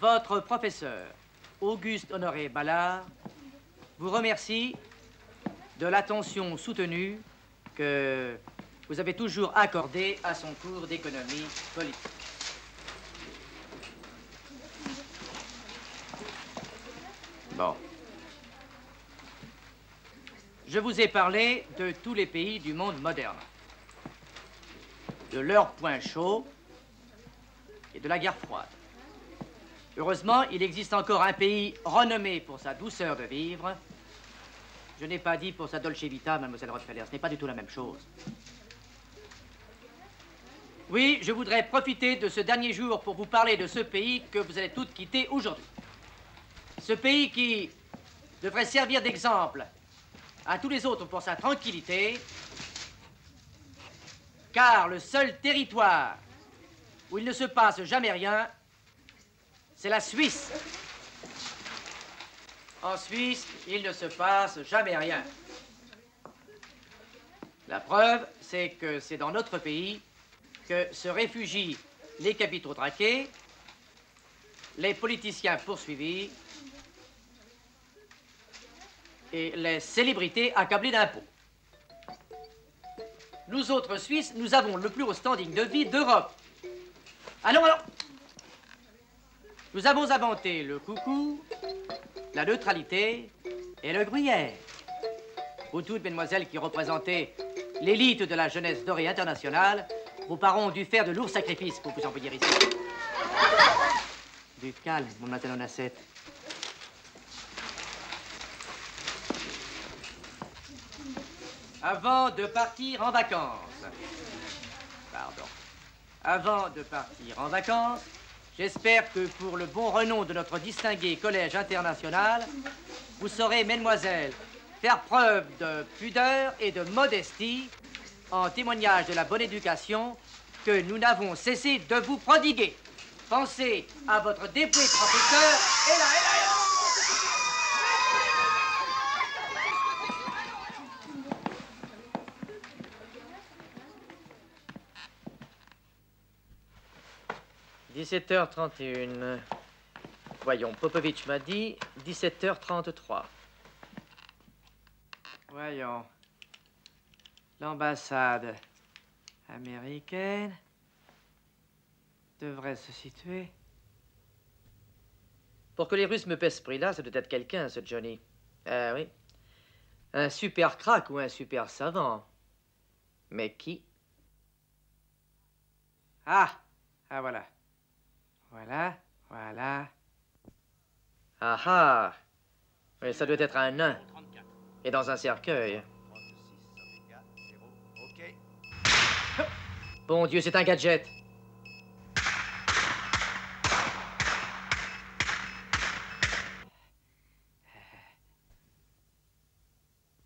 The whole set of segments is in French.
Votre professeur, Auguste Honoré Ballard, vous remercie de l'attention soutenue que vous avez toujours accordée à son cours d'économie politique. Bon. Je vous ai parlé de tous les pays du monde moderne, de leur point chaud et de la guerre froide. Heureusement, il existe encore un pays renommé pour sa douceur de vivre. Je n'ai pas dit pour sa dolce vita, mademoiselle Rockefeller, ce n'est pas du tout la même chose. Oui, je voudrais profiter de ce dernier jour pour vous parler de ce pays que vous allez toutes quitter aujourd'hui. Ce pays qui devrait servir d'exemple à tous les autres pour sa tranquillité, car le seul territoire où il ne se passe jamais rien, c'est la Suisse. En Suisse, il ne se passe jamais rien. La preuve, c'est que c'est dans notre pays que se réfugient les capitaux traqués, les politiciens poursuivis et les célébrités accablées d'impôts. Nous autres Suisses, nous avons le plus haut standing de vie d'Europe. Allons. Nous avons inventé le coucou, la neutralité et le gruyère. Vous toutes, mesdemoiselles, qui représentez l'élite de la jeunesse dorée internationale, vos parents ont dû faire de lourds sacrifices pour vous envoyer ici. Du calme, mon matin à 7. Avant de partir en vacances, j'espère que pour le bon renom de notre distingué collège international, vous saurez, mesdemoiselles, faire preuve de pudeur et de modestie en témoignage de la bonne éducation que nous n'avons cessé de vous prodiguer. Pensez à votre dépouillé professeur et là. 17h31. Voyons, Popovitch m'a dit 17h33. Voyons. L'ambassade américaine devrait se situer. Pour que les Russes me pèsent ce prix-là, ça doit être quelqu'un, ce Johnny. Ah oui. Un super crack ou un super savant. Mais qui? Ah, voilà. Voilà. Ah ah. Oui, ça doit être un nain. Et dans un cercueil. Bon Dieu, c'est un gadget.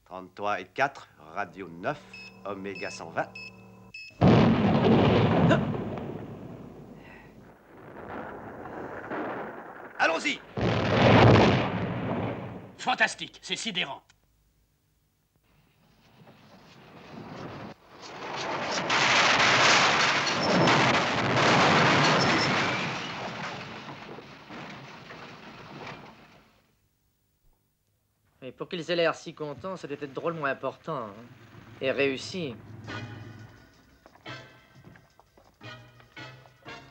« 33 et 4, radio 9, Oméga 120. Allons-y! Fantastique, c'est sidérant. Et pour qu'ils aient l'air si contents, ça doit être drôlement important. Hein. Et réussi.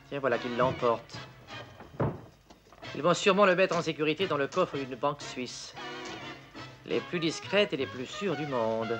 Tiens, voilà qu'ils l'emportent. Ils vont sûrement le mettre en sécurité dans le coffre d'une banque suisse. Les plus discrètes et les plus sûres du monde.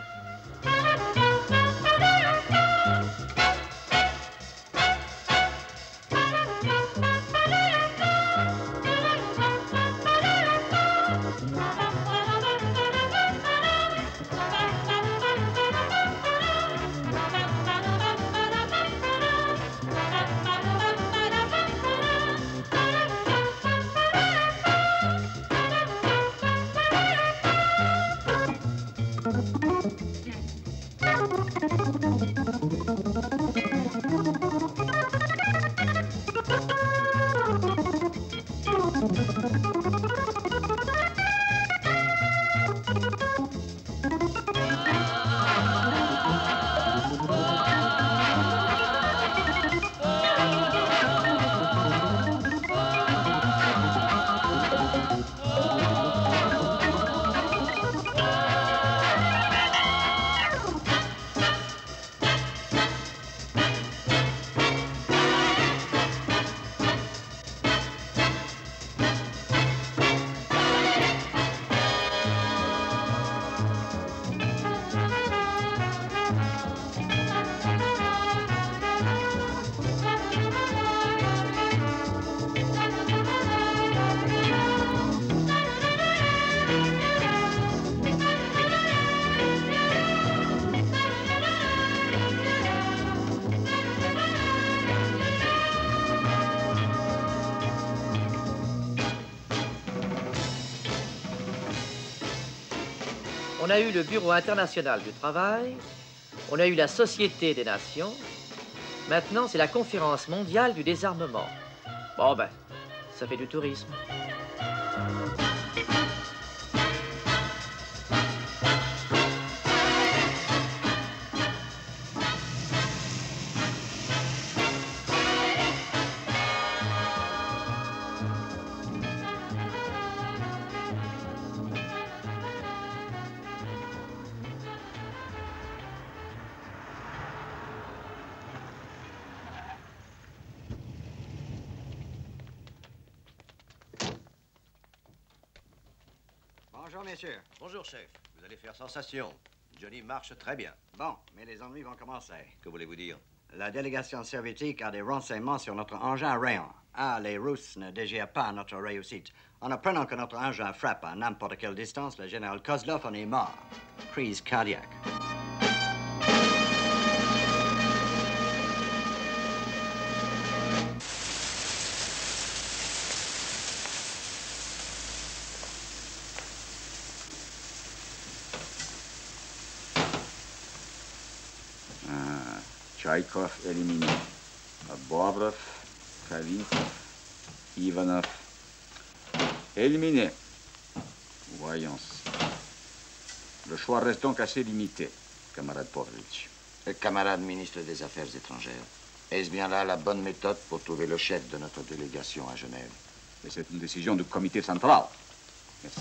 On a eu le Bureau international du travail, on a eu la Société des Nations, maintenant c'est la Conférence mondiale du désarmement. Bon ben, ça fait du tourisme. Bonjour, messieurs. Bonjour, chef. Vous allez faire sensation. Johnny marche très bien. Bon, mais les ennuis vont commencer. Que voulez-vous dire? La délégation soviétique a des renseignements sur notre engin à rayon. Ah, les Russes ne désirent pas notre réussite. En apprenant que notre engin frappe à n'importe quelle distance, le général Kozlov en est mort. Crise cardiaque. Tchaïkov éliminé. Bobrov, Kalinkov, Ivanov. Éliminé. Voyons. Le choix reste donc assez limité, camarade Pavlovitch. Camarade ministre des Affaires étrangères, est-ce bien là la bonne méthode pour trouver le chef de notre délégation à Genève? Et c'est une décision du comité central. Merci.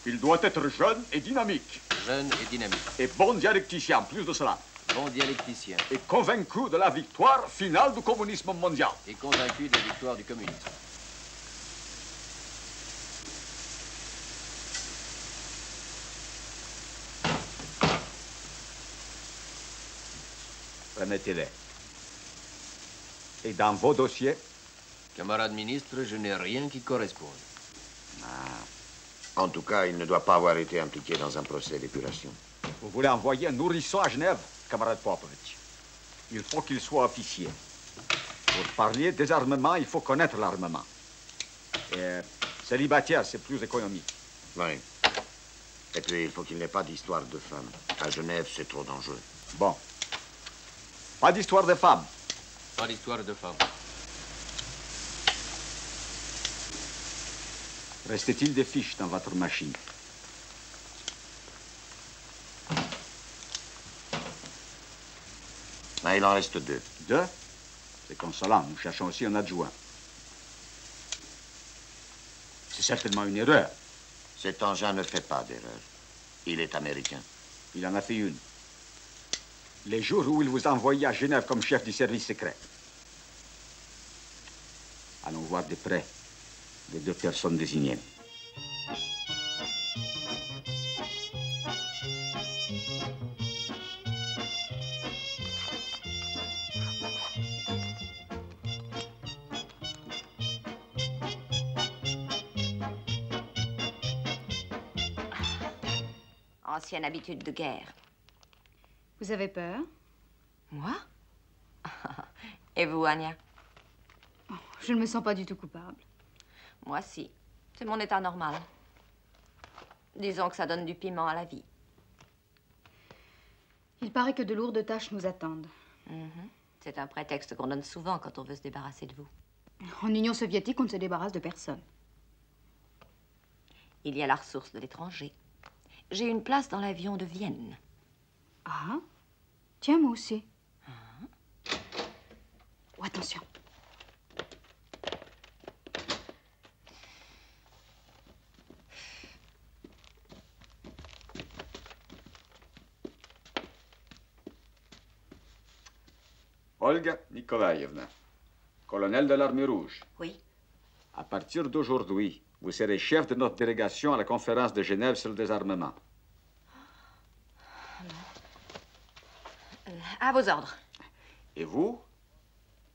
Il doit être jeune et dynamique. Jeune et dynamique. Et bon dialecticien, plus de cela. Bon dialecticien. Et convaincu de la victoire finale du communisme mondial. Et convaincu de la victoire du communisme. Remettez-les. Et dans vos dossiers? Camarade ministre, je n'ai rien qui corresponde. En tout cas, il ne doit pas avoir été impliqué dans un procès d'épuration. Vous voulez envoyer un nourrisson à Genève, camarade Popovitch? Il faut qu'il soit officier. Pour parler désarmement, il faut connaître l'armement. Et célibataire, c'est plus économique. Oui. Et puis, il faut qu'il n'ait pas d'histoire de femme. À Genève, c'est trop dangereux. Bon. Pas d'histoire de femme. Pas d'histoire de femme. Restait-il des fiches dans votre machine? Ah, il en reste 2. 2? C'est consolant. Nous cherchons aussi un adjoint. C'est certainement une erreur. Cet engin ne fait pas d'erreur. Il est américain. Il en a fait une. Les jours où il vous a envoyé à Genève comme chef du service secret. Allons voir de près les 2 personnes désignées. Ancienne habitude de guerre. Vous avez peur? Moi? Et vous, Anya? Oh, je ne me sens pas du tout coupable. Moi, si. C'est mon état normal. Disons que ça donne du piment à la vie. Il paraît que de lourdes tâches nous attendent. C'est un prétexte qu'on donne souvent quand on veut se débarrasser de vous. En Union soviétique, on ne se débarrasse de personne. Il y a la ressource de l'étranger. J'ai une place dans l'avion de Vienne. Ah? Tiens, moi aussi. Oh, attention. Olga Nikolaïevna, colonel de l'armée rouge. Oui. À partir d'aujourd'hui, vous serez chef de notre délégation à la conférence de Genève sur le désarmement. À vos ordres. Et vous,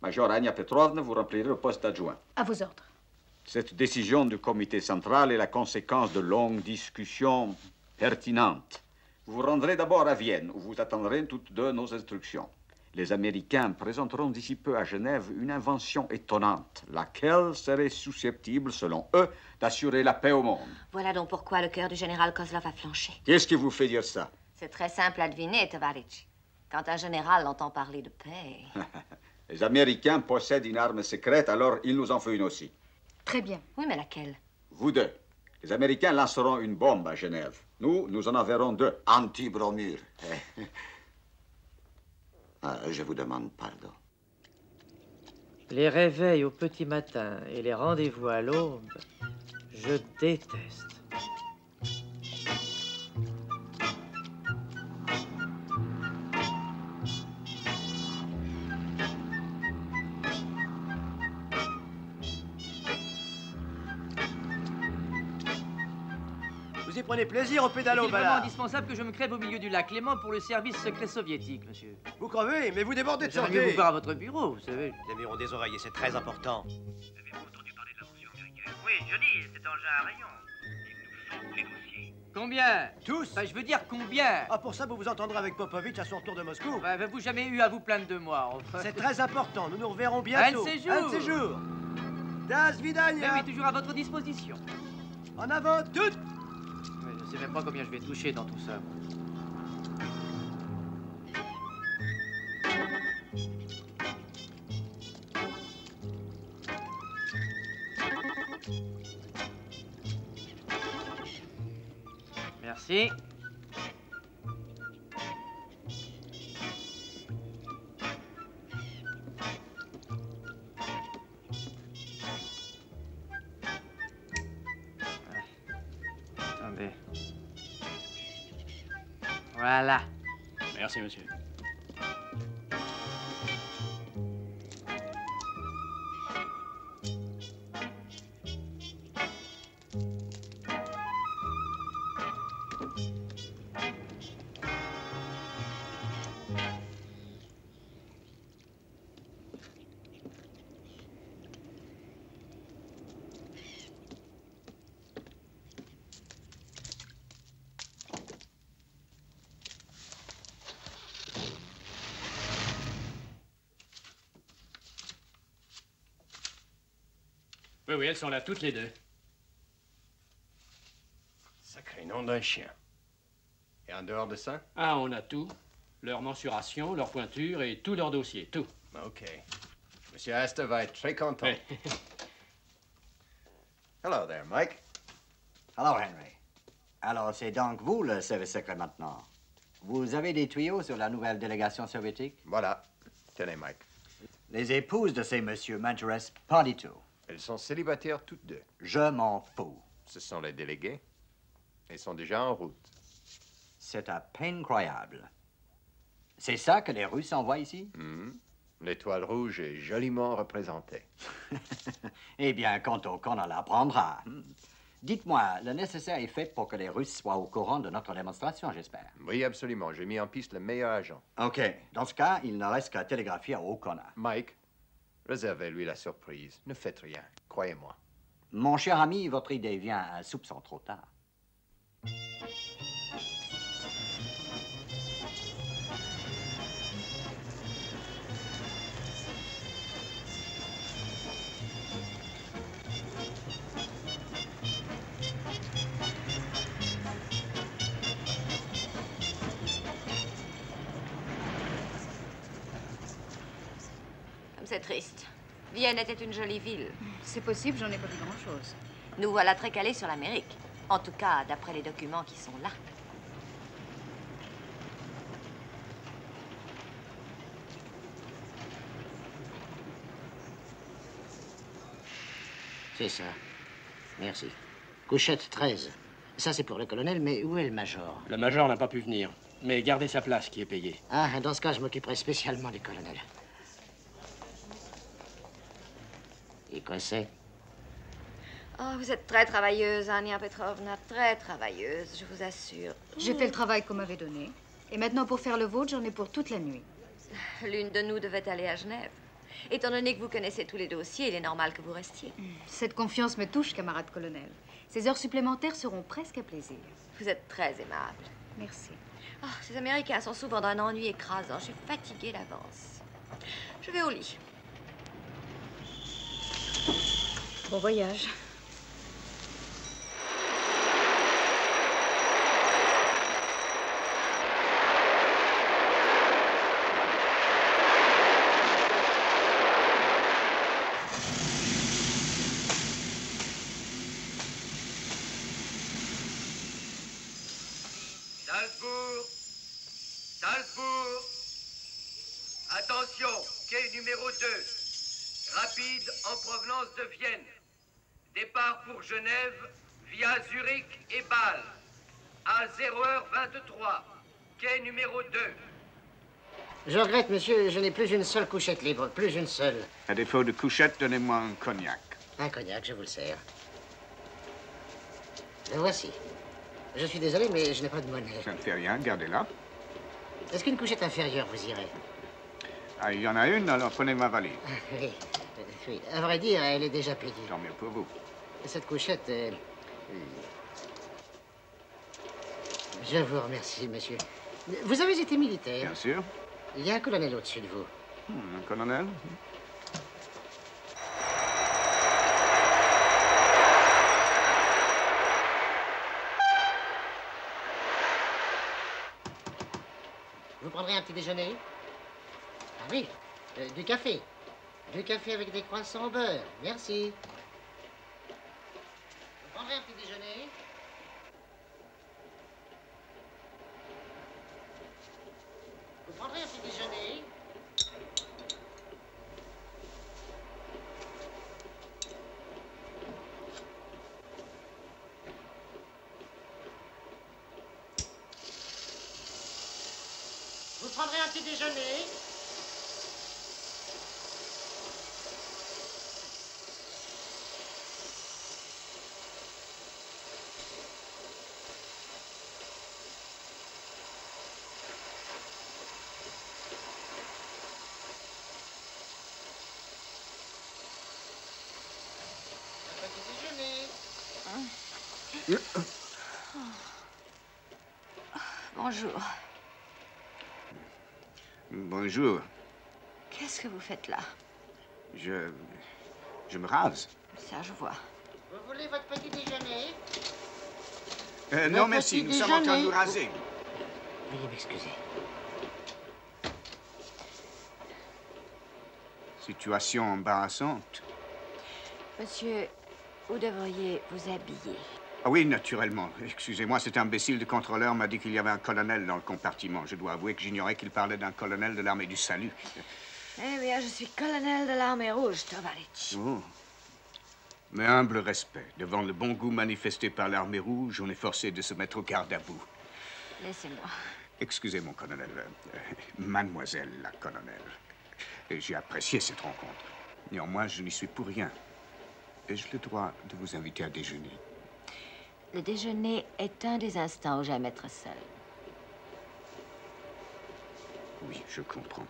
Major Ania Petrovna, vous remplirez le poste d'adjoint. À vos ordres. Cette décision du comité central est la conséquence de longues discussions pertinentes. Vous vous rendrez d'abord à Vienne, où vous attendrez toutes 2 nos instructions. Les Américains présenteront d'ici peu à Genève une invention étonnante, laquelle serait susceptible, selon eux, d'assurer la paix au monde. Voilà donc pourquoi le cœur du général Kozlov a flanché. Qu'est-ce qui vous fait dire ça? C'est très simple à deviner, Tovarich. Quand un général entend parler de paix... Les Américains possèdent une arme secrète, alors il nous en faut une aussi. Très bien. Oui, mais laquelle? Vous deux. Les Américains lanceront une bombe à Genève. Nous en enverrons 2. Anti-bromure. Je vous demande pardon. Les réveils au petit matin et les rendez-vous à l'aube, je déteste. Vous y prenez plaisir au pédalo, Il est vraiment Ballard. indispensable que je me crève au milieu du lac Léman pour le service secret soviétique, monsieur. Vous crevez, mais vous débordez de J'aimerais mieux santé. vous voir à votre bureau, vous savez. Les murs ont des oreillers, c'est très important. Oui, Johnny, c'est engin à rayon. Il nous faut les dossiers. Combien? Tous? Enfin, je veux dire combien? Ah, pour ça, vous vous entendrez avec Popovitch à son retour de Moscou. Bah, avez-vous jamais eu à vous plaindre de moi, enfin? C'est très important, nous nous reverrons bientôt. Un de ces jours. Un de ces jours. Das Mais vidania. oui, toujours à votre disposition. En avant, toutes. Mais je sais même pas combien je vais toucher dans tout ça. Merci. Attendez. Voilà. Merci, monsieur. Oui, oui, elles sont là toutes les deux. Sacré nom d'un chien. Et en dehors de ça? Ah, on a tout. Leur mensuration, leur pointure et tout leur dossier, tout. OK. Monsieur Astor va être très content. Oui. Hello there, Mike. Hello, Henry. Alors, c'est donc vous le service secret maintenant. Vous avez des tuyaux sur la nouvelle délégation soviétique? Voilà. Tenez, Mike. Les épouses de ces messieurs m'intéressent pas du tout. Elles sont célibataires toutes deux. Je m'en fous. Ce sont les délégués. Elles sont déjà en route. C'est à peine croyable. C'est ça que les Russes envoient ici? L'étoile rouge est joliment représentée. Eh bien, quant au qu'on en apprendra. Dites-moi, le nécessaire est fait pour que les Russes soient au courant de notre démonstration, j'espère. Oui, absolument. J'ai mis en piste le meilleur agent. OK. Dans ce cas, il ne reste qu'à télégraphier à O'Connor. Mike, réservez-lui la surprise. Ne faites rien, croyez-moi. Mon cher ami, votre idée vient un soupçon trop tard. Comme c'est triste. Vienne était une jolie ville. C'est possible, j'en ai pas vu grand-chose. Nous voilà très calés sur l'Amérique. En tout cas, d'après les documents qui sont là. C'est ça. Merci. Couchette 13. Ça, c'est pour le colonel, mais où est le major? Le major n'a pas pu venir, mais gardez sa place qui est payée. Ah, dans ce cas, je m'occuperai spécialement du colonel. Et quoi c'est? Oh, vous êtes très travailleuse, Ania Petrovna, très travailleuse, je vous assure. J'ai fait le travail qu'on m'avait donné. Et maintenant, pour faire le vôtre, j'en ai pour toute la nuit. L'une de nous devait aller à Genève. Étant donné que vous connaissez tous les dossiers, il est normal que vous restiez. Cette confiance me touche, camarade colonel. Ces heures supplémentaires seront presque un plaisir. Vous êtes très aimable. Merci. Oh, ces Américains sont souvent d'un ennui écrasant. Je suis fatiguée d'avance. Je vais au lit. Bon voyage. Salzbourg. Attention, quai numéro 2. Rapide en provenance de Vienne. Départ pour Genève via Zurich et Bâle. À 0h23. Quai numéro 2. Je regrette, monsieur, je n'ai plus une seule couchette libre. Plus une seule. À défaut de couchette, donnez-moi un cognac. Un cognac, je vous le sers. Le voici. Je suis désolé, mais je n'ai pas de monnaie. Ça ne fait rien, gardez-la. Est-ce qu'une couchette inférieure vous irait? Ah, il y en a une, alors prenez ma valise. Oui, oui. À vrai dire, elle est déjà payée. Tant mieux pour vous. Cette couchette... Je vous remercie, monsieur. Vous avez été militaire? Bien sûr. Il y a un colonel au-dessus de vous. Un colonel? Vous prendrez un petit déjeuner? Ah oui, du café. Du café avec des croissants au beurre. Merci. Vous prendrez un petit déjeuner? Vous prendrez un petit déjeuner? Vous prendrez un petit déjeuner? Un petit déjeuner? Bonjour. Bonjour. Qu'est-ce que vous faites là? Je me rase. Ça, je vois. Vous voulez votre petit déjeuner? Non, merci, nous sommes en train de nous raser. Veuillez m'excuser. Situation embarrassante. Monsieur, vous devriez vous habiller. Ah oui, naturellement. Excusez-moi, cet imbécile de contrôleur m'a dit qu'il y avait un colonel dans le compartiment. Je dois avouer que j'ignorais qu'il parlait d'un colonel de l'armée du salut. Eh bien, je suis colonel de l'armée rouge, Tovarich. Oh. Mais humble respect. Devant le bon goût manifesté par l'armée rouge, on est forcé de se mettre au garde à bout. Laissez-moi. Excusez, mon colonel. Mademoiselle la colonel. J'ai apprécié cette rencontre. Néanmoins, je n'y suis pour rien. Ai-je le droit de vous inviter à déjeuner? Le déjeuner est un des instants où j'aime être seule. Oui, je comprends.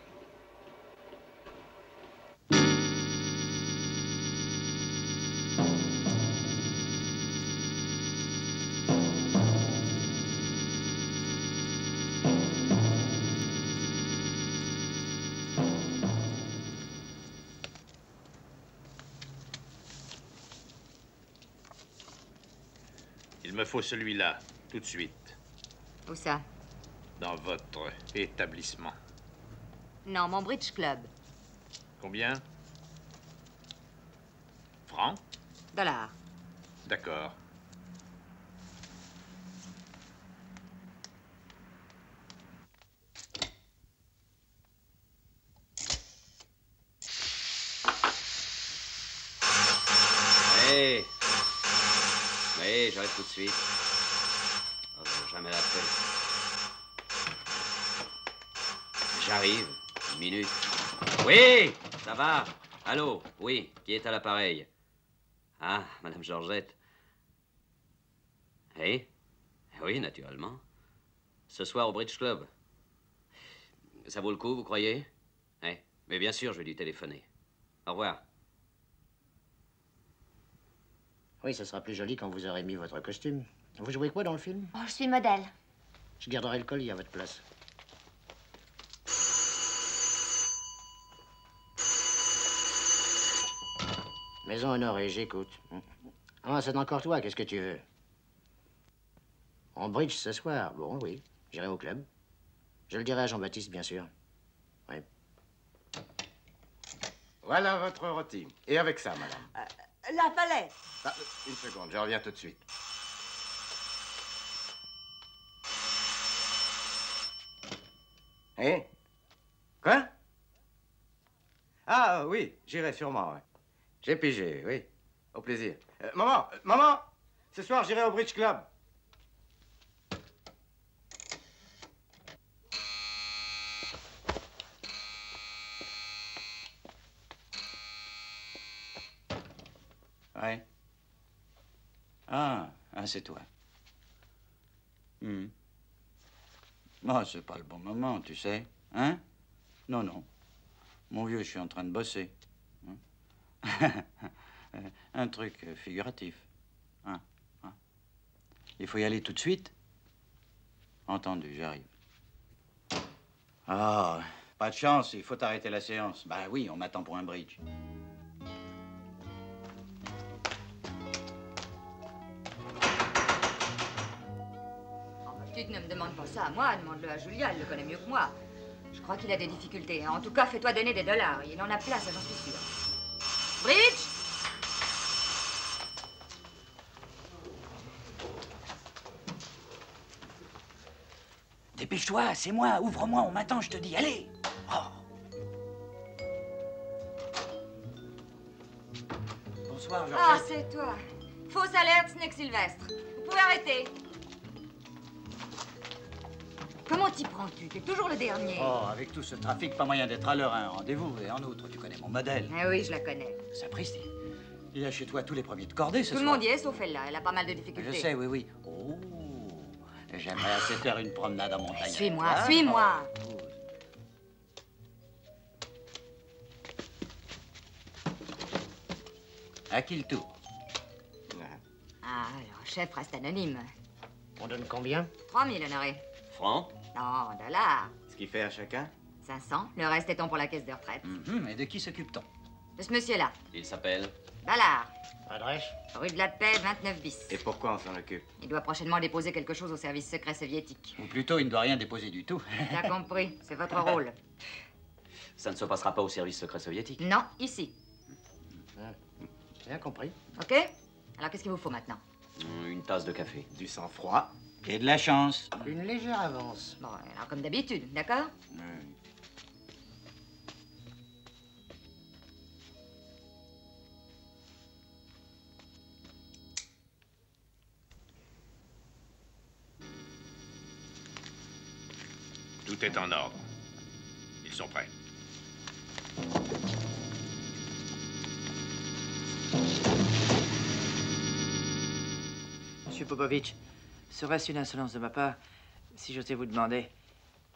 Il me faut celui-là, tout de suite, Où ça? dans votre établissement. Non, mon bridge club. Combien? Francs? Dollars. D'accord. Hé! Oui, j'arrive tout de suite. Oh, jamais la peine. J'arrive. Une minute. Oui! Ça va? Allô? Oui, qui est à l'appareil? Ah, Madame Georgette. Oui? Oui, naturellement. Ce soir au Bridge Club. Ça vaut le coup, vous croyez? Oui. Mais bien sûr, je vais lui téléphoner. Au revoir. Oui, ce sera plus joli quand vous aurez mis votre costume. Vous jouez quoi dans le film? Oh, je suis modèle. Je garderai le collier à votre place. Maison honorée, j'écoute. Ah, c'est encore toi, qu'est-ce que tu veux? En bridge ce soir? Bon, oui, j'irai au club. Je le dirai à Jean-Baptiste, bien sûr. Oui. Voilà votre rôti. Et avec ça, madame. La palette. Ah, une seconde, je reviens tout de suite. Hein? Quoi? Ah oui, j'irai sûrement, ouais. J'ai pigé, oui. Au plaisir. Maman! Ce soir, j'irai au Bridge Club. Ouais. Ah, c'est toi. Oh, c'est pas le bon moment, tu sais. Hein? Non, non. Mon vieux, je suis en train de bosser. Un truc figuratif. Il faut y aller tout de suite. Entendu, j'arrive. Ah, pas de chance, il faut arrêter la séance. Bah oui, on m'attend pour un bridge. Tu ne me demandes pas ça à moi, demande-le à Julia, elle le connaît mieux que moi. Je crois qu'il a des difficultés. En tout cas, fais-toi donner des dollars. Il en a plein, ça j'en suis sûre. Bridge! Dépêche-toi, c'est moi, ouvre-moi, on m'attend, je te dis, allez! Oh. Bonsoir, Georgette. Ah, c'est toi. Fausse alerte, Snake Sylvestre. Vous pouvez arrêter. Comment t'y prends-tu? T'es toujours le dernier. Oh, avec tout ce trafic, pas moyen d'être à l'heure à un rendez-vous. Et en outre, tu connais mon modèle. Ah oui, je la connais. Sapristi. Il y a chez toi tous les premiers de cordée ce soir. Tout le monde y est, sauf elle là. Elle a pas mal de difficultés. Je sais, oui, oui. Oh, j'aimerais assez faire une promenade en montagne. Suis-moi, Ah, suis-moi. oh. À qui le tour? Ah, alors, chef reste anonyme. On donne combien? 3000, honoré. Francs? Non, dollars. Ce qui fait à chacun? 500. Le reste étant pour la caisse de retraite. Et de qui s'occupe-t-on? De ce monsieur-là. Il s'appelle? Ballard. Adresse? Rue de la Paix, 29 bis. Et pourquoi on s'en occupe? Il doit prochainement déposer quelque chose au service secret soviétique. Ou plutôt, il ne doit rien déposer du tout. T'as compris, c'est votre rôle. Ça ne se passera pas au service secret soviétique. Non, ici. Bien compris. OK? Alors, qu'est-ce qu'il vous faut maintenant? Une tasse de café. Du sang-froid et de la chance. Une légère avance. Bon, alors comme d'habitude, d'accord? Tout est en ordre. Ils sont prêts. Monsieur Popovitch, serait-ce une insolence de ma part si j'osais vous demander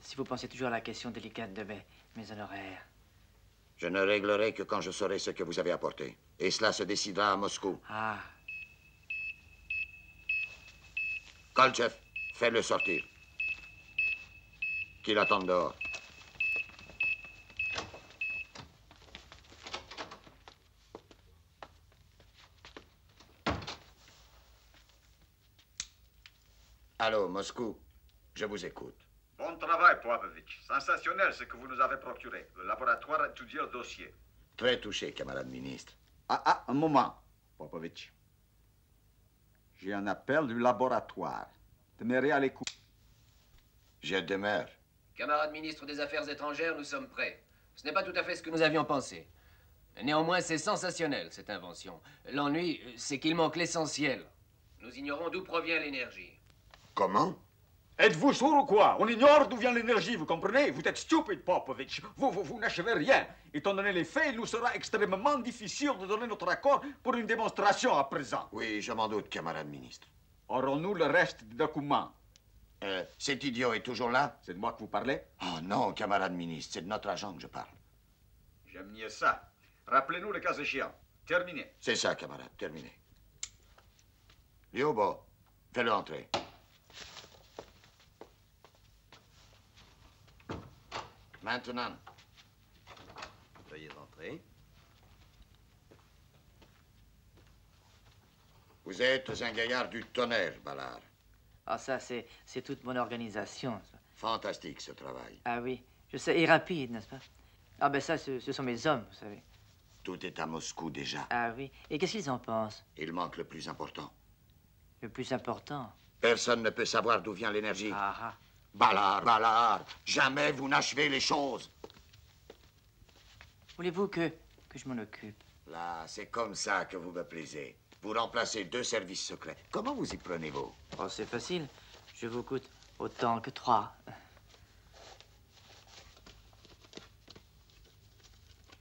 si vous pensez toujours à la question délicate de mes honoraires? Je ne réglerai que quand je saurai ce que vous avez apporté. Et cela se décidera à Moscou. Ah. Kolchev, fais-le sortir. Qu'il attende dehors. Allô, Moscou, je vous écoute. Bon travail, Popovitch. Sensationnel ce que vous nous avez procuré. Le laboratoire étudie le dossier. Très touché, camarade ministre. Un moment, Popovitch. J'ai un appel du laboratoire. Demeurez à l'écoute. Je demeure. Camarade ministre des Affaires étrangères, nous sommes prêts. Ce n'est pas tout à fait ce que nous avions pensé. Néanmoins, c'est sensationnel, cette invention. L'ennui, c'est qu'il manque l'essentiel. Nous ignorons d'où provient l'énergie. Comment? Êtes-vous sourd ou quoi? On ignore d'où vient l'énergie, vous comprenez? Vous êtes stupide, Popovitch. Vous n'achevez rien. Étant donné les faits, il nous sera extrêmement difficile de donner notre accord pour une démonstration à présent. Oui, je m'en doute, camarade ministre. Aurons-nous le reste des documents? Cet idiot est toujours là? C'est de moi que vous parlez? Oh non, camarade ministre, c'est de notre agent que je parle. J'aime mieux ça. Rappelez-nous le cas échéant. Terminé. C'est ça, camarade, terminé. Liobo, fais-le entrer. Maintenant. Veuillez entrer. Vous êtes un gaillard du tonnerre, Ballard. Ah, ça, c'est toute mon organisation. Ça. Fantastique, ce travail. Ah oui, je sais, et rapide, n'est-ce pas? Ah ben ça, ce sont mes hommes, vous savez. Tout est à Moscou déjà. Ah oui, et qu'est-ce qu'ils en pensent? Il manque le plus important. Le plus important? Personne ne peut savoir d'où vient l'énergie. Ah ah. Ballard, Ballard, jamais vous n'achevez les choses. Voulez-vous que je m'en occupe? Là, c'est comme ça que vous me plaisez. Vous remplacez 2 services secrets. Comment vous y prenez-vous? Oh, c'est facile. Je vous coûte autant que 3.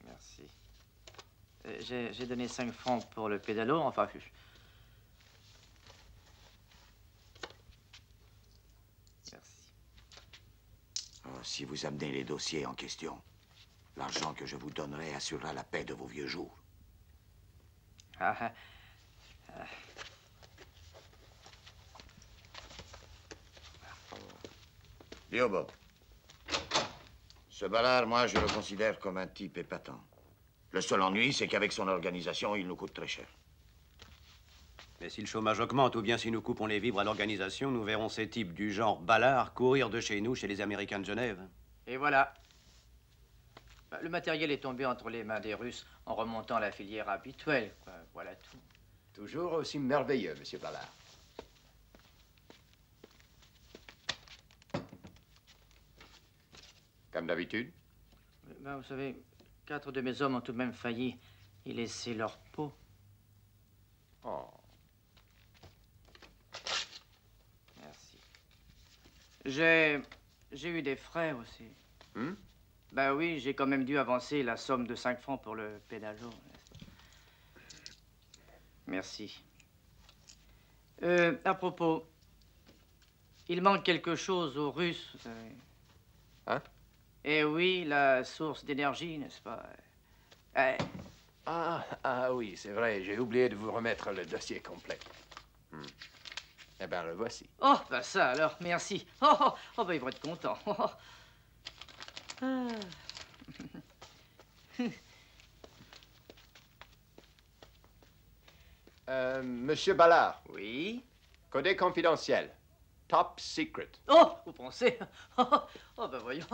Merci. J'ai donné 5 francs pour le pédalo, enfin... Merci. Oh, si vous amenez les dossiers en question, l'argent que je vous donnerai assurera la paix de vos vieux jours. Ah, ah. Diobo, ce Ballard, moi, je le considère comme un type épatant. Le seul ennui, c'est qu'avec son organisation, il nous coûte très cher. Mais si le chômage augmente ou bien si nous coupons les vivres à l'organisation, nous verrons ces types du genre Ballard courir de chez nous, chez les Américains de Genève. Et voilà. Le matériel est tombé entre les mains des Russes en remontant la filière habituelle, quoi. Voilà tout. Toujours aussi merveilleux, monsieur Ballard. Comme d'habitude? Ben, vous savez, 4 de mes hommes ont tout de même failli y laisser leur peau. Oh. Merci. J'ai eu des frais aussi. Ben oui, j'ai quand même dû avancer la somme de 5 francs pour le pédalo. Merci. À propos, il manque quelque chose aux Russes, vous savez. Hein? Eh oui, la source d'énergie, n'est-ce pas? Ah oui, c'est vrai, j'ai oublié de vous remettre le dossier complet. Eh bien, le voici. Oh, ben ça alors, merci. Oh, ben ils vont être contents. Monsieur Ballard. Oui? Codé confidentiel. Top secret. Oh, vous pensez? Oh, ben voyons.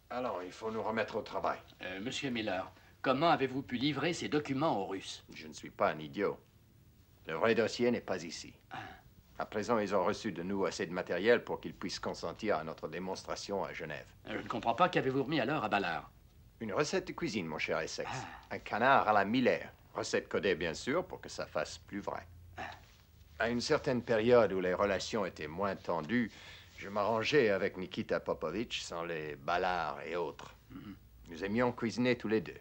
Alors, il faut nous remettre au travail. Monsieur Miller, comment avez-vous pu livrer ces documents aux Russes? Je ne suis pas un idiot. Le vrai dossier n'est pas ici. À présent, ils ont reçu de nous assez de matériel pour qu'ils puissent consentir à notre démonstration à Genève. Je ne comprends pas, qu'avez-vous remis alors à Ballard? Une recette de cuisine, mon cher Essex. Un canard à la Miller. Recette codée, bien sûr, pour que ça fasse plus vrai. À une certaine période où les relations étaient moins tendues, je m'arrangeais avec Nikita Popovitch sans les Ballard et autres. Nous aimions cuisiner tous les deux.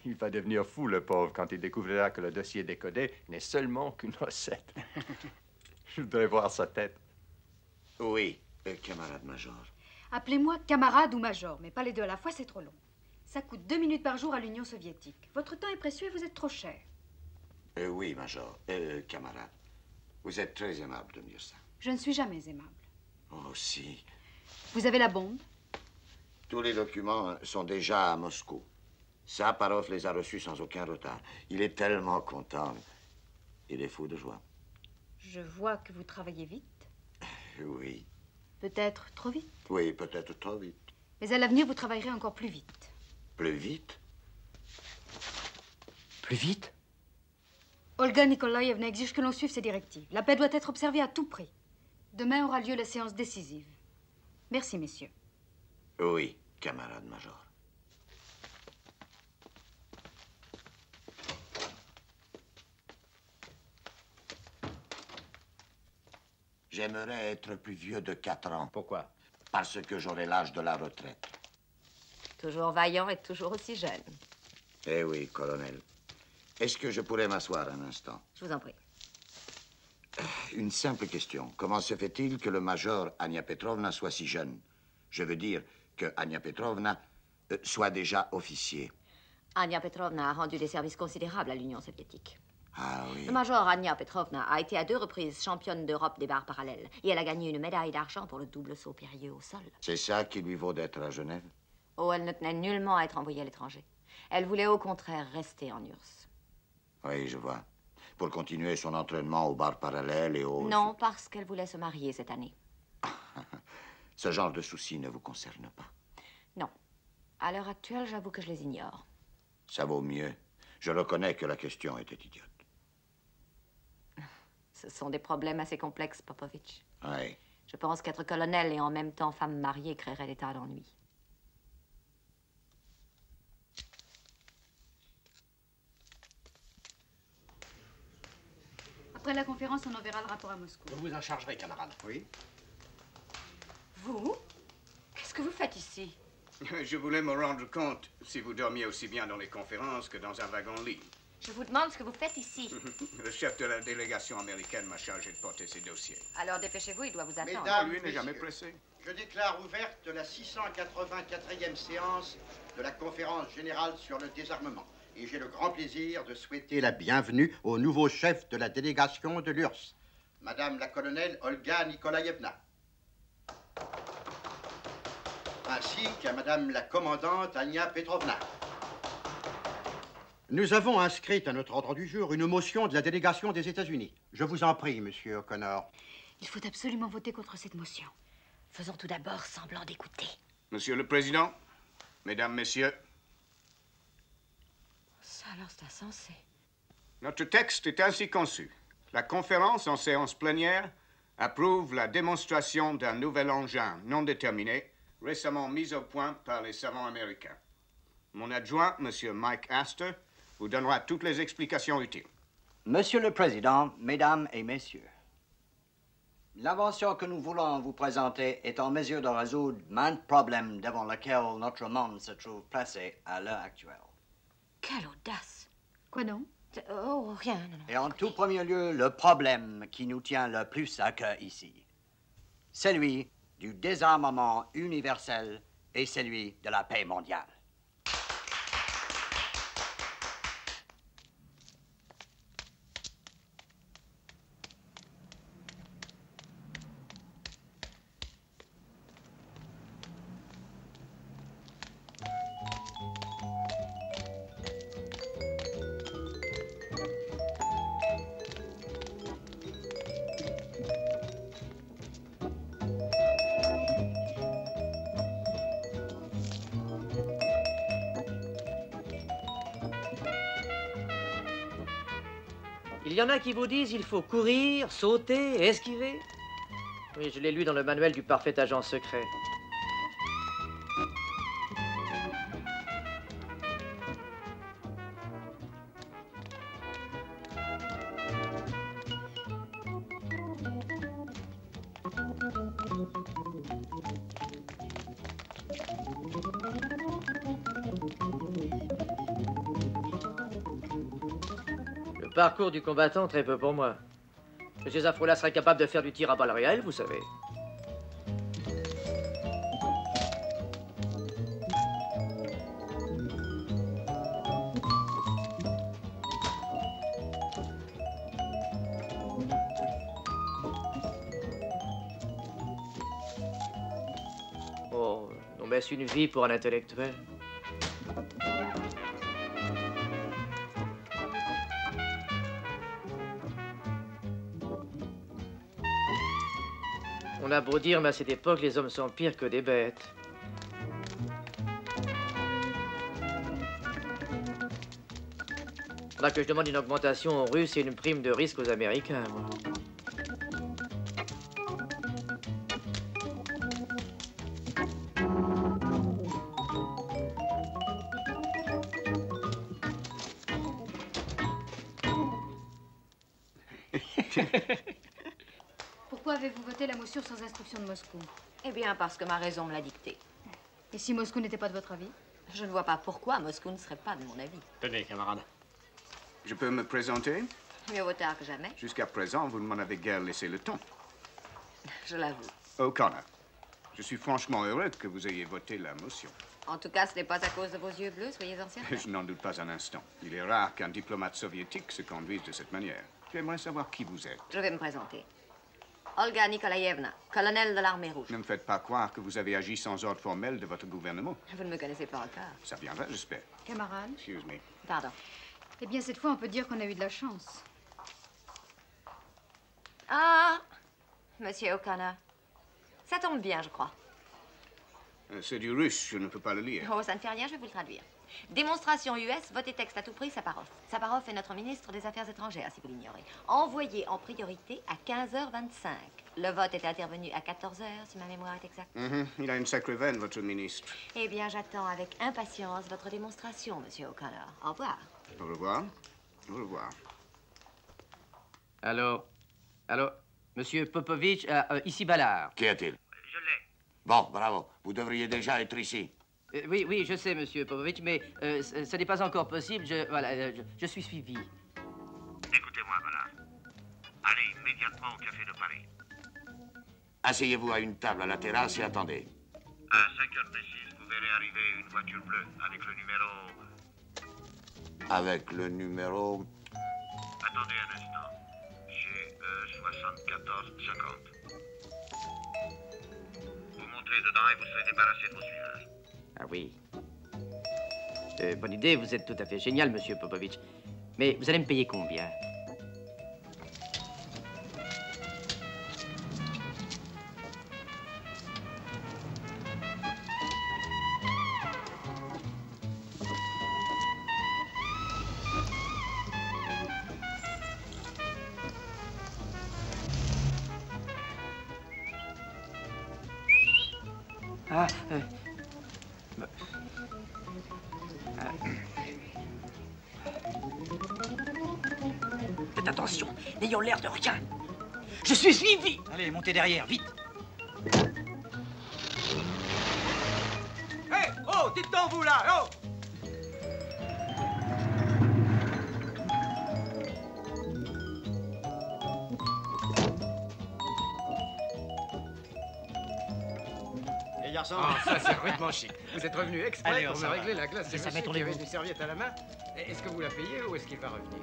Il va devenir fou, le pauvre, quand il découvrira que le dossier décodé n'est seulement qu'une recette. Je voudrais voir sa tête. Oui, camarade major. Appelez-moi camarade ou major, mais pas les deux à la fois, c'est trop long. Ça coûte 2 minutes par jour à l'Union soviétique. Votre temps est précieux et vous êtes trop cher. Oui, major. Camarade. Vous êtes très aimable de me dire ça. Je ne suis jamais aimable. Oh, si. Vous avez la bombe? Tous les documents sont déjà à Moscou. Saparov les a reçus sans aucun retard. Il est tellement content. Il est fou de joie. Je vois que vous travaillez vite. Oui. Peut-être trop vite. Oui, peut-être trop vite. Mais à l'avenir, vous travaillerez encore plus vite. Plus vite? Plus vite? Olga Nikolaïevna exige que l'on suive ses directives. La paix doit être observée à tout prix. Demain aura lieu la séance décisive. Merci, messieurs. Oui, camarade major. J'aimerais être plus vieux de 4 ans. Pourquoi? Parce que j'aurai l'âge de la retraite. Toujours vaillant et toujours aussi jeune. Eh oui, colonel. Est-ce que je pourrais m'asseoir un instant? Je vous en prie. Une simple question. Comment se fait-il que le major Ania Petrovna soit si jeune? Je veux dire que Ania Petrovna soit déjà officier. Ania Petrovna a rendu des services considérables à l'Union soviétique. Ah oui. Le major Ania Petrovna a été à 2 reprises championne d'Europe des barres parallèles. Et elle a gagné une médaille d'argent pour le double saut périlleux au sol. C'est ça qui lui vaut d'être à Genève? Oh, elle ne tenait nullement à être envoyée à l'étranger. Elle voulait au contraire rester en URSS. Oui, je vois. Pour continuer son entraînement aux barres parallèles et aux... Non, parce qu'elle voulait se marier cette année. Ce genre de soucis ne vous concerne pas. Non. À l'heure actuelle, j'avoue que je les ignore. Ça vaut mieux. Je reconnais que la question était idiote. Ce sont des problèmes assez complexes, Popovitch. Oui. Je pense qu'être colonel et en même temps femme mariée créerait des tas d'ennuis. Après la conférence, on enverra le rapport à Moscou. Vous vous en chargerez, camarade. Oui. Vous? Qu'est-ce que vous faites ici? Je voulais me rendre compte si vous dormiez aussi bien dans les conférences que dans un wagon-lit. Je vous demande ce que vous faites ici. Le chef de la délégation américaine m'a chargé de porter ses dossiers. Alors dépêchez-vous, il doit vous attendre. Mesdames, lui n'est jamais pressé. Je déclare ouverte la 684e séance de la conférence générale sur le désarmement. Et j'ai le grand plaisir de souhaiter la bienvenue au nouveau chef de la délégation de l'URSS, Madame la colonelle Olga Nikolaïevna, ainsi qu'à Madame la commandante Ania Petrovna. Nous avons inscrit à notre ordre du jour une motion de la délégation des États-Unis. Je vous en prie, Monsieur O'Connor. Il faut absolument voter contre cette motion. Faisons tout d'abord semblant d'écouter. Monsieur le Président, Mesdames, Messieurs, Ça alors, c'est insensé. notre texte est ainsi conçu. La conférence en séance plénière approuve la démonstration d'un nouvel engin non déterminé récemment mis au point par les savants américains. Mon adjoint, Monsieur Mike Astor, vous donnera toutes les explications utiles. Monsieur le Président, Mesdames et Messieurs, l'invention que nous voulons vous présenter est en mesure de résoudre maintes problèmes devant lesquels notre monde se trouve placé à l'heure actuelle. Quelle audace! Quoi donc? Oh, rien, non, non. Et en tout premier lieu, le problème qui nous tient le plus à cœur ici, celui du désarmement universel et celui de la paix mondiale. Il y en a qui vous disent il faut courir, sauter, esquiver. Oui, je l'ai lu dans le manuel du parfait agent secret. Le parcours du combattant, très peu pour moi. Monsieur Zafrola serait capable de faire du tir à balles réelles, vous savez. Oh, non, mais c'est une vie pour un intellectuel. On a beau dire, mais à cette époque, les hommes sont pires que des bêtes. Faudra que je demande une augmentation aux Russes et une prime de risque aux Américains, moi. Pourquoi avez-vous voté la motion sans instruction de Moscou? Eh bien, parce que ma raison me l'a dicté. Et si Moscou n'était pas de votre avis? Je ne vois pas pourquoi Moscou ne serait pas de mon avis. Tenez, camarade. Je peux me présenter? Mieux vaut tard que jamais, Jusqu'à présent, vous ne m'en avez guère laissé le temps. je l'avoue. O'Connor, je suis franchement heureux que vous ayez voté la motion. En tout cas, ce n'est pas à cause de vos yeux bleus, soyez-en certains. Je n'en doute pas un instant. Il est rare qu'un diplomate soviétique se conduise de cette manière. J'aimerais savoir qui vous êtes. Je vais me présenter. Olga Nikolaïevna, colonel de l'armée rouge. Ne me faites pas croire que vous avez agi sans ordre formel de votre gouvernement. Vous ne me connaissez pas encore. Ça viendra, j'espère. Camarade. Excuse me. Pardon. Eh bien, cette fois, on peut dire qu'on a eu de la chance. Ah, Monsieur O'Connor. Ça tombe bien, je crois. C'est du russe, je ne peux pas le lire. Oh, ça ne fait rien, je vais vous le traduire. Démonstration US, voté texte à tout prix, Saparov. Saparov est notre ministre des Affaires étrangères, si vous l'ignorez. Envoyé en priorité à 15h25. Le vote était intervenu à 14h, si ma mémoire est exacte. Il a une sacrée veine, votre ministre. Eh bien, j'attends avec impatience votre démonstration, Monsieur O'Connor. Au revoir. Au revoir. Au revoir. Allô, Monsieur Popovitch, ici Ballard. Qu'y a-t-il? Je l'ai. Bon, bravo. Vous devriez déjà être ici. Oui, je sais, Monsieur Popovitch, mais ce n'est pas encore possible. Je suis suivi. Écoutez-moi, Ballard. Allez immédiatement au Café de Paris. Asseyez-vous à une table à la terrasse et attendez. À 5h précises, vous verrez arriver une voiture bleue avec le numéro... Avec le numéro... Attendez un instant. Chez 7450. Vous montrez dedans et vous serez débarrassé de vos suiveurs. Ah oui. Bonne idée, vous êtes tout à fait génial, Monsieur Popovitch. Mais vous allez me payer combien? Faites attention, n'ayons l'air de rien. Je suis suivi. Allez, montez derrière, vite. Hé, oh, dites donc vous là, oh. Les garçons. Ah, ça, c'est rudement chic. Vous êtes revenu exprès Allez, pour me régler la glace. C'est ça, monsieur qui tournez-vous. avait une serviette à la main. Est-ce que vous la payez ou est-ce qu'il va revenir?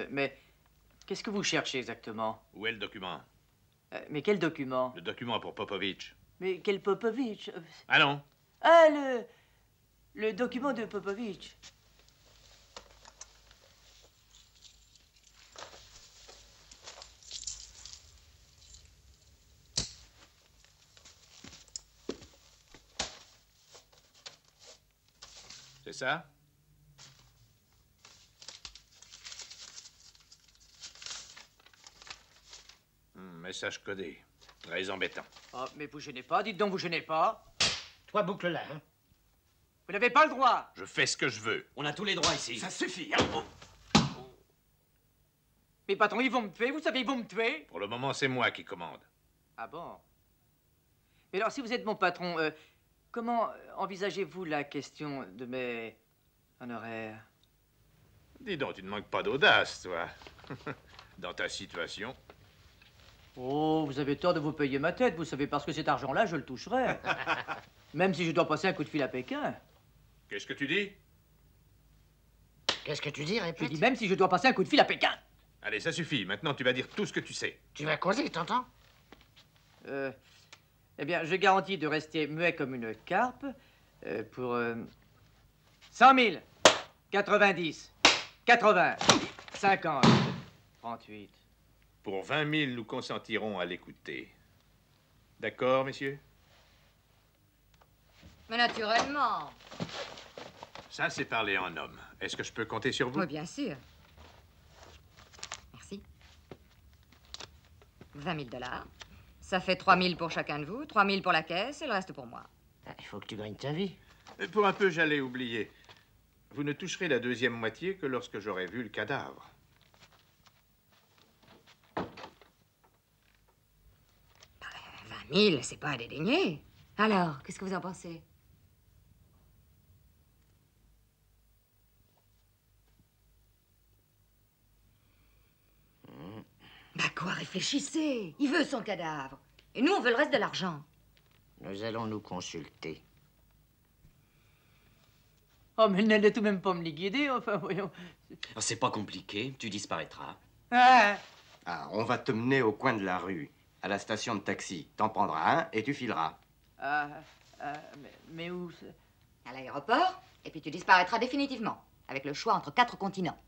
Mais qu'est-ce que vous cherchez exactement? Où est le document? Mais quel document? Le document pour Popovitch. Mais quel Popovitch? Allons. Ah, le document de Popovitch. C'est ça? Message codé. Très embêtant. Oh, mais vous gênez pas, dites donc, vous gênez pas. Toi, boucle-la, hein. Vous n'avez pas le droit. Je fais ce que je veux. On a tous les droits ici. Ça suffit, hein. Mes patrons, ils vont me tuer, vous savez, ils vont me tuer. Pour le moment, c'est moi qui commande. Ah bon? Mais alors, si vous êtes mon patron, comment envisagez-vous la question de mes honoraires? Dis donc, tu ne manques pas d'audace, toi. Dans ta situation. Oh, vous avez tort de vous payer ma tête, vous savez, parce que cet argent-là, je le toucherai. Même si je dois passer un coup de fil à Pékin. Qu'est-ce que tu dis? Qu'est-ce que tu dis, répète? Je dis même si je dois passer un coup de fil à Pékin. Allez, ça suffit. Maintenant, tu vas dire tout ce que tu sais. Tu vas causer, t'entends? Eh bien, je garantis de rester muet comme une carpe pour 100 000, 90, 80, 50, 38. Pour 20 000, nous consentirons à l'écouter. D'accord, messieurs? Mais naturellement. Ça, c'est parler en homme. Est-ce que je peux compter sur vous? Oui, bien sûr. 20 000 $. Ça fait 3 000 pour chacun de vous, 3 000 pour la caisse et le reste pour moi. Il faut que tu gagnes ta vie. Pour un peu, j'allais oublier. Vous ne toucherez la deuxième moitié que lorsque j'aurai vu le cadavre. 20 000, c'est pas à dédaigner. Alors, qu'est-ce que vous en pensez? Bah quoi, réfléchissez. Il veut son cadavre. Et nous, on veut le reste de l'argent. Nous allons nous consulter. Oh, mais elle n'allait tout de même pas me liquider, enfin, voyons. C'est pas compliqué, tu disparaîtras. Ah, Ah, on va te mener au coin de la rue, à la station de taxi. T'en prendras un et tu fileras. mais où À l'aéroport, et puis tu disparaîtras définitivement, avec le choix entre 4 continents.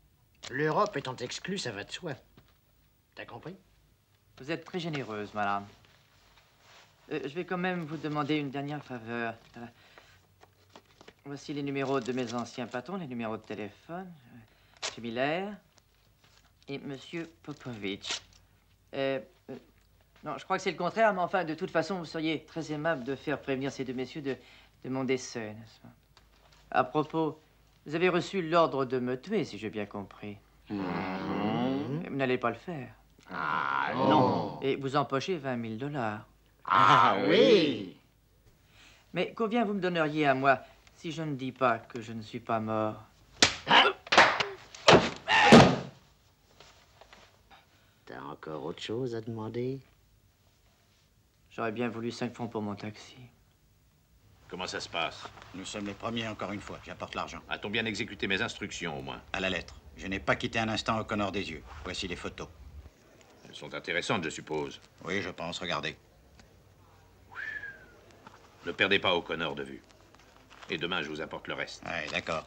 L'Europe étant exclue, ça va de soi. T'as compris? Vous êtes très généreuse, madame. Je vais quand même vous demander une dernière faveur. Voici les numéros de mes anciens patrons, les numéros de téléphone. M. Miller et M. Popovitch. Non, je crois que c'est le contraire, mais enfin, de toute façon, vous seriez très aimable de faire prévenir ces deux messieurs de mon décès, n'est-ce pas? À propos, vous avez reçu l'ordre de me tuer, si j'ai bien compris. Vous n'allez pas le faire. Ah, non. Et vous empochez 20 000 $. Ah oui. Mais combien vous me donneriez à moi si je ne dis pas que je ne suis pas mort? T'as encore autre chose à demander? J'aurais bien voulu 5 francs pour mon taxi. Comment ça se passe? Nous sommes les premiers encore une fois. J'apporte l'argent. A-t-on bien exécuté mes instructions, au moins? À la lettre. Je n'ai pas quitté un instant O'Connor des yeux. Voici les photos. Elles sont intéressantes, je suppose. Oui, je pense. Regardez. Ne perdez pas O'Connor de vue. Et demain, je vous apporte le reste. Oui, d'accord.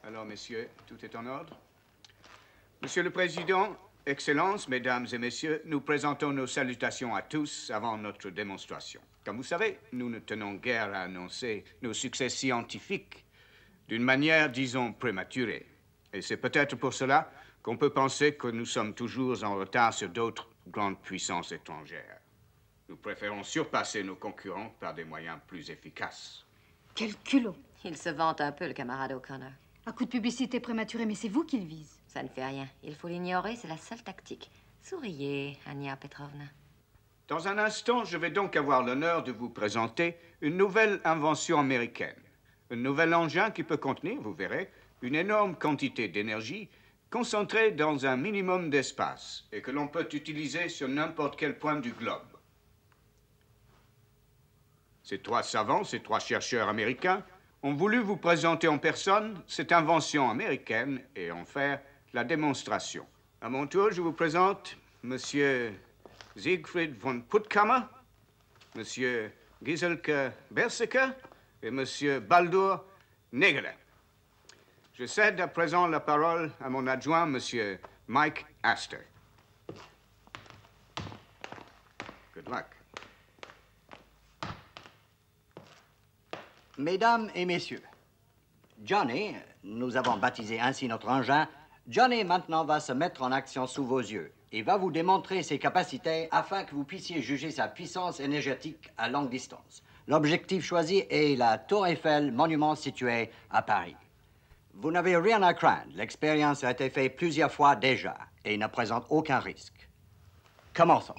Alors, messieurs, tout est en ordre? Monsieur le Président, Excellences, Mesdames et Messieurs, nous présentons nos salutations à tous avant notre démonstration. Comme vous savez, nous ne tenons guère à annoncer nos succès scientifiques d'une manière, disons, prématurée. Et c'est peut-être pour cela qu'on peut penser que nous sommes toujours en retard sur d'autres grandes puissances étrangères. Nous préférons surpasser nos concurrents par des moyens plus efficaces. Quel culot! Il se vante un peu, le camarade O'Connor. Un coup de publicité prématuré, mais c'est vous qui le vise. Ça ne fait rien. Il faut l'ignorer, c'est la seule tactique. Souriez, Ania Petrovna. Dans un instant, je vais donc avoir l'honneur de vous présenter une nouvelle invention américaine. Un nouvel engin qui peut contenir, vous verrez, une énorme quantité d'énergie concentrée dans un minimum d'espace et que l'on peut utiliser sur n'importe quel point du globe. Ces 3 savants, ces 3 chercheurs américains, ont voulu vous présenter en personne cette invention américaine et en faire la démonstration. À mon tour, je vous présente Monsieur Siegfried von Puttkammer, Monsieur Giselke Berserker et Monsieur Baldur Negele. Je cède à présent la parole à mon adjoint, Monsieur Mike Astor. Good luck. Mesdames et messieurs, Johnny, nous avons baptisé ainsi notre engin, Johnny maintenant va se mettre en action sous vos yeux et va vous démontrer ses capacités afin que vous puissiez juger sa puissance énergétique à longue distance. L'objectif choisi est la Tour Eiffel, monument situé à Paris. Vous n'avez rien à craindre, l'expérience a été faite plusieurs fois déjà et ne présente aucun risque. Commençons.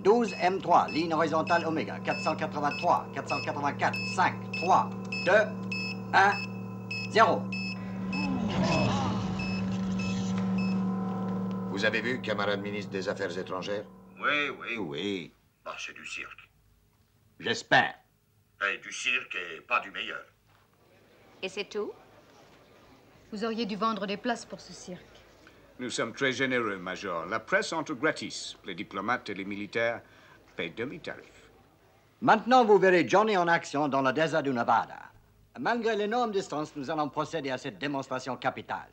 12 M3, ligne horizontale oméga, 483, 484, 5, 3, 2, 1, 0. Vous avez vu, camarade ministre des Affaires étrangères? Oui, oui, oui. Bah, c'est du cirque. J'espère. Et du cirque et pas du meilleur. Et c'est tout? Vous auriez dû vendre des places pour ce cirque. Nous sommes très généreux, Major. La presse entre gratis. Les diplomates et les militaires paient demi-tarif. Maintenant, vous verrez Johnny en action dans le désert du Nevada. Malgré l'énorme distance, nous allons procéder à cette démonstration capitale.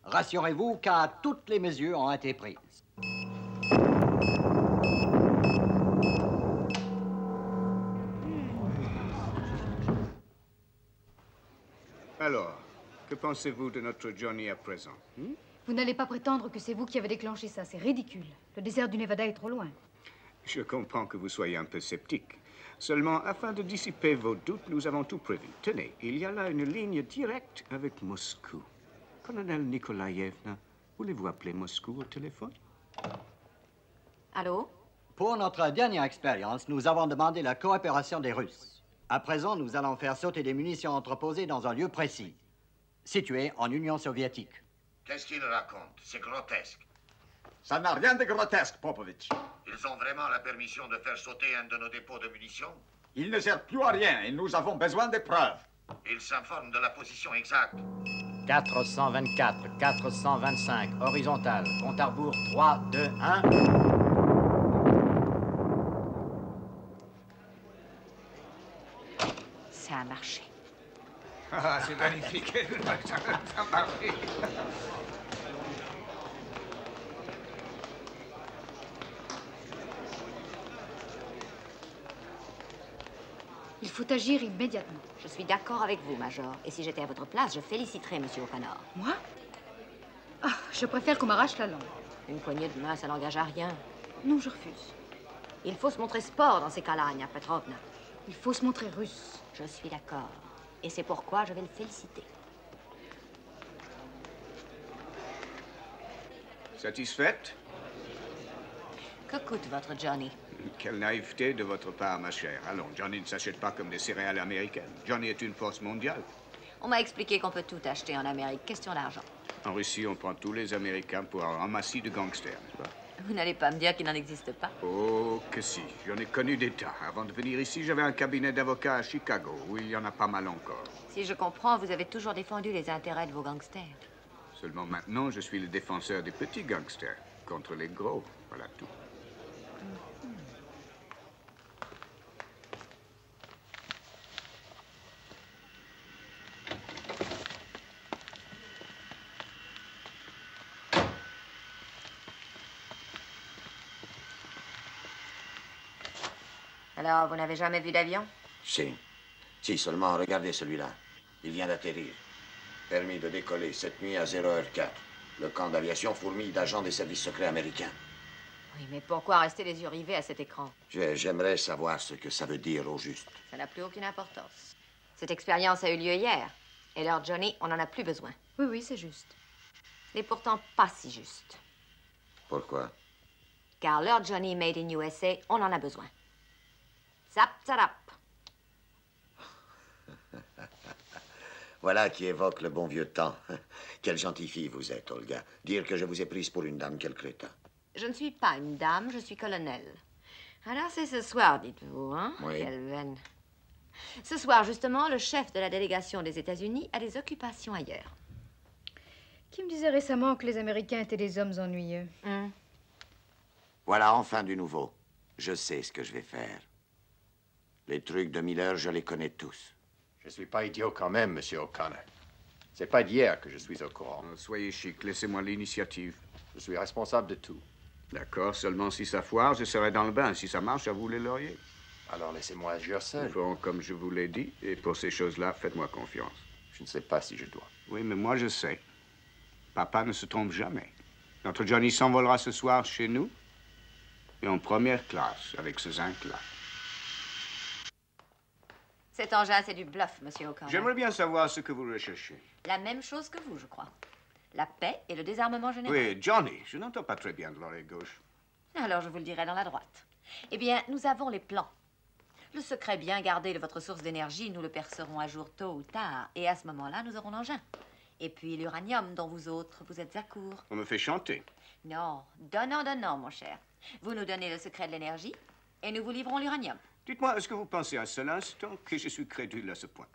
Rassurez-vous, car toutes les mesures ont été prises. Alors, que pensez-vous de notre Johnny à présent? Vous n'allez pas prétendre que c'est vous qui avez déclenché ça. C'est ridicule. Le désert du Nevada est trop loin. Je comprends que vous soyez un peu sceptique. Seulement, afin de dissiper vos doutes, nous avons tout prévu. Tenez, il y a là une ligne directe avec Moscou. Colonel Nikolaïevna, voulez-vous appeler Moscou au téléphone? Allô? Pour notre dernière expérience, nous avons demandé la coopération des Russes. À présent, nous allons faire sauter des munitions entreposées dans un lieu précis, situé en Union soviétique. Qu'est-ce qu'il raconte? C'est grotesque. Ça n'a rien de grotesque, Popovitch. Ils ont vraiment la permission de faire sauter un de nos dépôts de munitions? Il ne sert plus à rien et nous avons besoin des preuves. Ils s'informent de la position exacte. 424, 425, horizontale. Compte à rebours, 3, 2, 1. Ça a marché. Ah, c'est magnifique. Ça a marché. Il faut agir immédiatement. Je suis d'accord avec vous, Major. Et si j'étais à votre place, je féliciterais M. O'Connor. Moi? Ah, je préfère qu'on m'arrache la langue. Une poignée de main, ça n'engage à rien. Non, je refuse. Il faut se montrer sport dans ces cas-là, Anya Petrovna. Il faut se montrer russe. Je suis d'accord. Et c'est pourquoi je vais le féliciter. Satisfaite? Que coûte votre Johnny? Quelle naïveté de votre part, ma chère. Allons, Johnny ne s'achète pas comme des céréales américaines. Johnny est une force mondiale. On m'a expliqué qu'on peut tout acheter en Amérique. Question d'argent. En Russie, on prend tous les Américains pour un ramassis de gangsters, n'est-ce pas? Vous n'allez pas me dire qu'il n'en existe pas. Oh, que si. J'en ai connu des tas. Avant de venir ici, j'avais un cabinet d'avocats à Chicago, où il y en a pas mal encore. Si je comprends, vous avez toujours défendu les intérêts de vos gangsters. Seulement maintenant, je suis le défenseur des petits gangsters contre les gros. Voilà tout. Alors, vous n'avez jamais vu d'avion? Si. Si, seulement regardez celui-là. Il vient d'atterrir. Permis de décoller cette nuit à 0h04. Le camp d'aviation fourmille d'agents des services secrets américains. Oui, mais pourquoi rester les yeux rivés à cet écran? J'aimerais savoir ce que ça veut dire au juste. Ça n'a plus aucune importance. Cette expérience a eu lieu hier. Et leur Johnny, on n'en a plus besoin. Oui, oui, c'est juste. Et pourtant pas si juste. Pourquoi? Car leur Johnny made in USA, on en a besoin. Zap, zarap. Voilà qui évoque le bon vieux temps. Quelle gentille fille vous êtes, Olga. Dire que je vous ai prise pour une dame, quel crétin. Je ne suis pas une dame, je suis colonel. Alors c'est ce soir, dites-vous, hein? Oui. Quelle veine. Ce soir, justement, le chef de la délégation des États-Unis a des occupations ailleurs. Qui me disait récemment que les Américains étaient des hommes ennuyeux? Voilà enfin du nouveau. Je sais ce que je vais faire. Les trucs de Miller, je les connais tous. Je suis pas idiot quand même, Monsieur O'Connor. C'est pas d'hier que je suis au courant. Soyez chic, laissez-moi l'initiative. Je suis responsable de tout. D'accord, seulement si ça foire, je serai dans le bain. Si ça marche, à vous les lauriers. Alors laissez-moi agir seul. Nous ferons comme je vous l'ai dit, et pour ces choses-là, faites-moi confiance. Je ne sais pas si je dois. Oui, mais moi, je sais. Papa ne se trompe jamais. Notre Johnny s'envolera ce soir chez nous, et en première classe, avec ce zinc-là. Cet engin, c'est du bluff, Monsieur O'Connor. J'aimerais bien savoir ce que vous recherchez. La même chose que vous, je crois. La paix et le désarmement général. Oui, Johnny, je n'entends pas très bien de l'oreille gauche. Alors, je vous le dirai dans la droite. Eh bien, nous avons les plans. Le secret bien gardé de votre source d'énergie, nous le percerons à jour tôt ou tard. Et à ce moment-là, nous aurons l'engin. Et puis l'uranium dont vous autres, vous êtes à court. On me fait chanter. Non, donnant, mon cher. Vous nous donnez le secret de l'énergie et nous vous livrons l'uranium. Dites-moi, est-ce que vous pensez un seul instant que je suis crédule à ce point?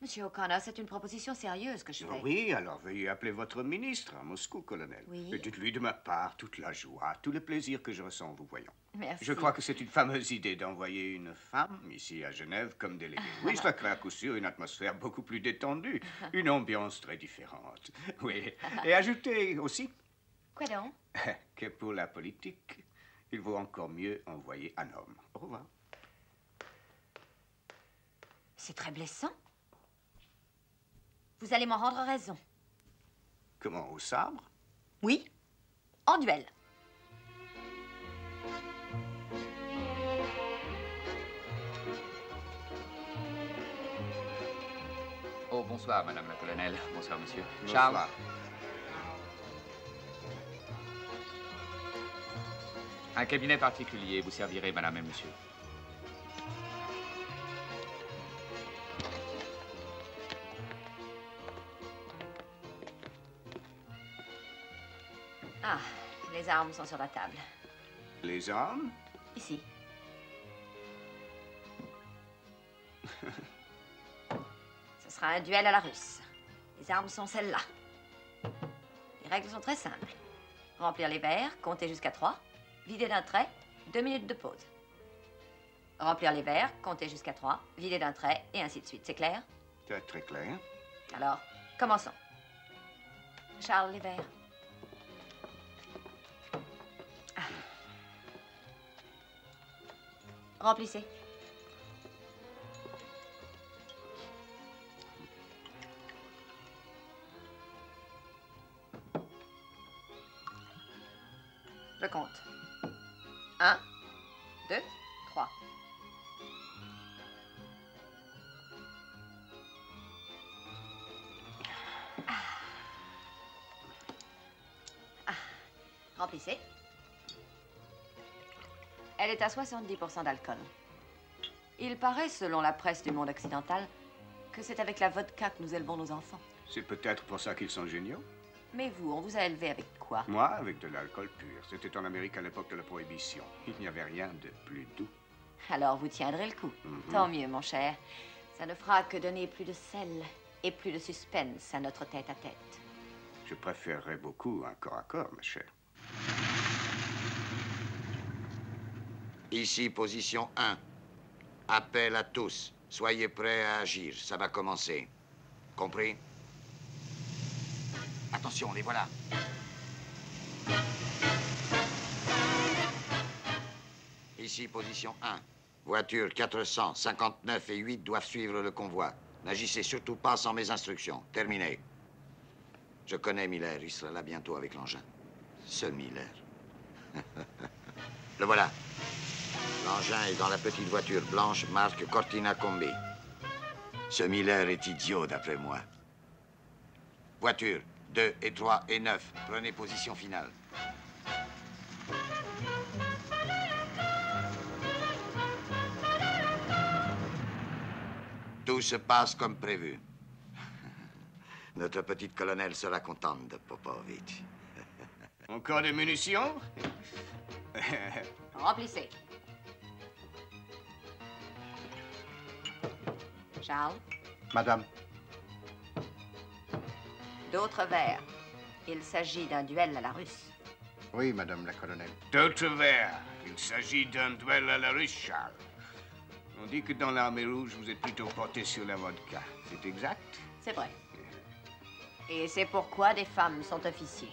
Monsieur O'Connor, c'est une proposition sérieuse que je fais. Oui, alors veuillez appeler votre ministre à Moscou, colonel. Oui. Et dites-lui de ma part toute la joie, tout le plaisir que je ressens en vous voyant. Merci. Je crois que c'est une fameuse idée d'envoyer une femme ici à Genève comme déléguée. Oui, cela crée à coup sûr une atmosphère beaucoup plus détendue, une ambiance très différente. Oui. Et ajoutez aussi Quoi donc? que pour la politique, il vaut encore mieux envoyer un homme. Au revoir. C'est très blessant. Vous allez m'en rendre raison. Comment, au sabre? Oui, en duel. Oh, bonsoir, madame la colonelle. Bonsoir, monsieur. Bonsoir. Charles. Un cabinet particulier vous servirait, madame et monsieur. Ah, les armes sont sur la table. Les armes? Ici. Ce sera un duel à la russe. Les armes sont celles-là. Les règles sont très simples. Remplir les verres, compter jusqu'à 3, vider d'un trait, 2 minutes de pause. Remplir les verres, compter jusqu'à 3, vider d'un trait, et ainsi de suite. C'est clair? C'est très clair. Alors, commençons. Charles, les verres. Ah. Remplissez. Je compte. 1, 2, 3. Remplissez. Elle est à 70% d'alcool. Il paraît, selon la presse du monde occidental, que c'est avec la vodka que nous élevons nos enfants. C'est peut-être pour ça qu'ils sont géniaux. Mais vous, on vous a élevé avec quoi? Moi, avec de l'alcool pur. C'était en Amérique à l'époque de la Prohibition. Il n'y avait rien de plus doux. Alors vous tiendrez le coup. Tant mieux, mon cher. Ça ne fera que donner plus de sel et plus de suspense à notre tête-à-tête. Je préférerais beaucoup un corps à corps, ma chère. Ici, position 1. Appel à tous. Soyez prêts à agir. Ça va commencer. Compris? Attention, les voilà. Ici, position 1. Voiture 459 et 8 doivent suivre le convoi. N'agissez surtout pas sans mes instructions. Terminé. Je connais Miller. Il sera là bientôt avec l'engin. Seul Miller. Le voilà. L'engin est dans la petite voiture blanche marque Cortina Combi. Ce Miller est idiot, d'après moi. Voiture 2 et 3 et 9. Prenez position finale. Tout se passe comme prévu. Notre petite colonelle sera contente de Popovitch. Encore des munitions? Remplissez. Charles? Madame. D'autres verres. Il s'agit d'un duel à la russe. Oui, madame la colonelle. D'autres verres. Il s'agit d'un duel à la russe, Charles. On dit que dans l'armée rouge, vous êtes plutôt porté sur la vodka. C'est exact? C'est vrai. Et c'est pourquoi des femmes sont officiers.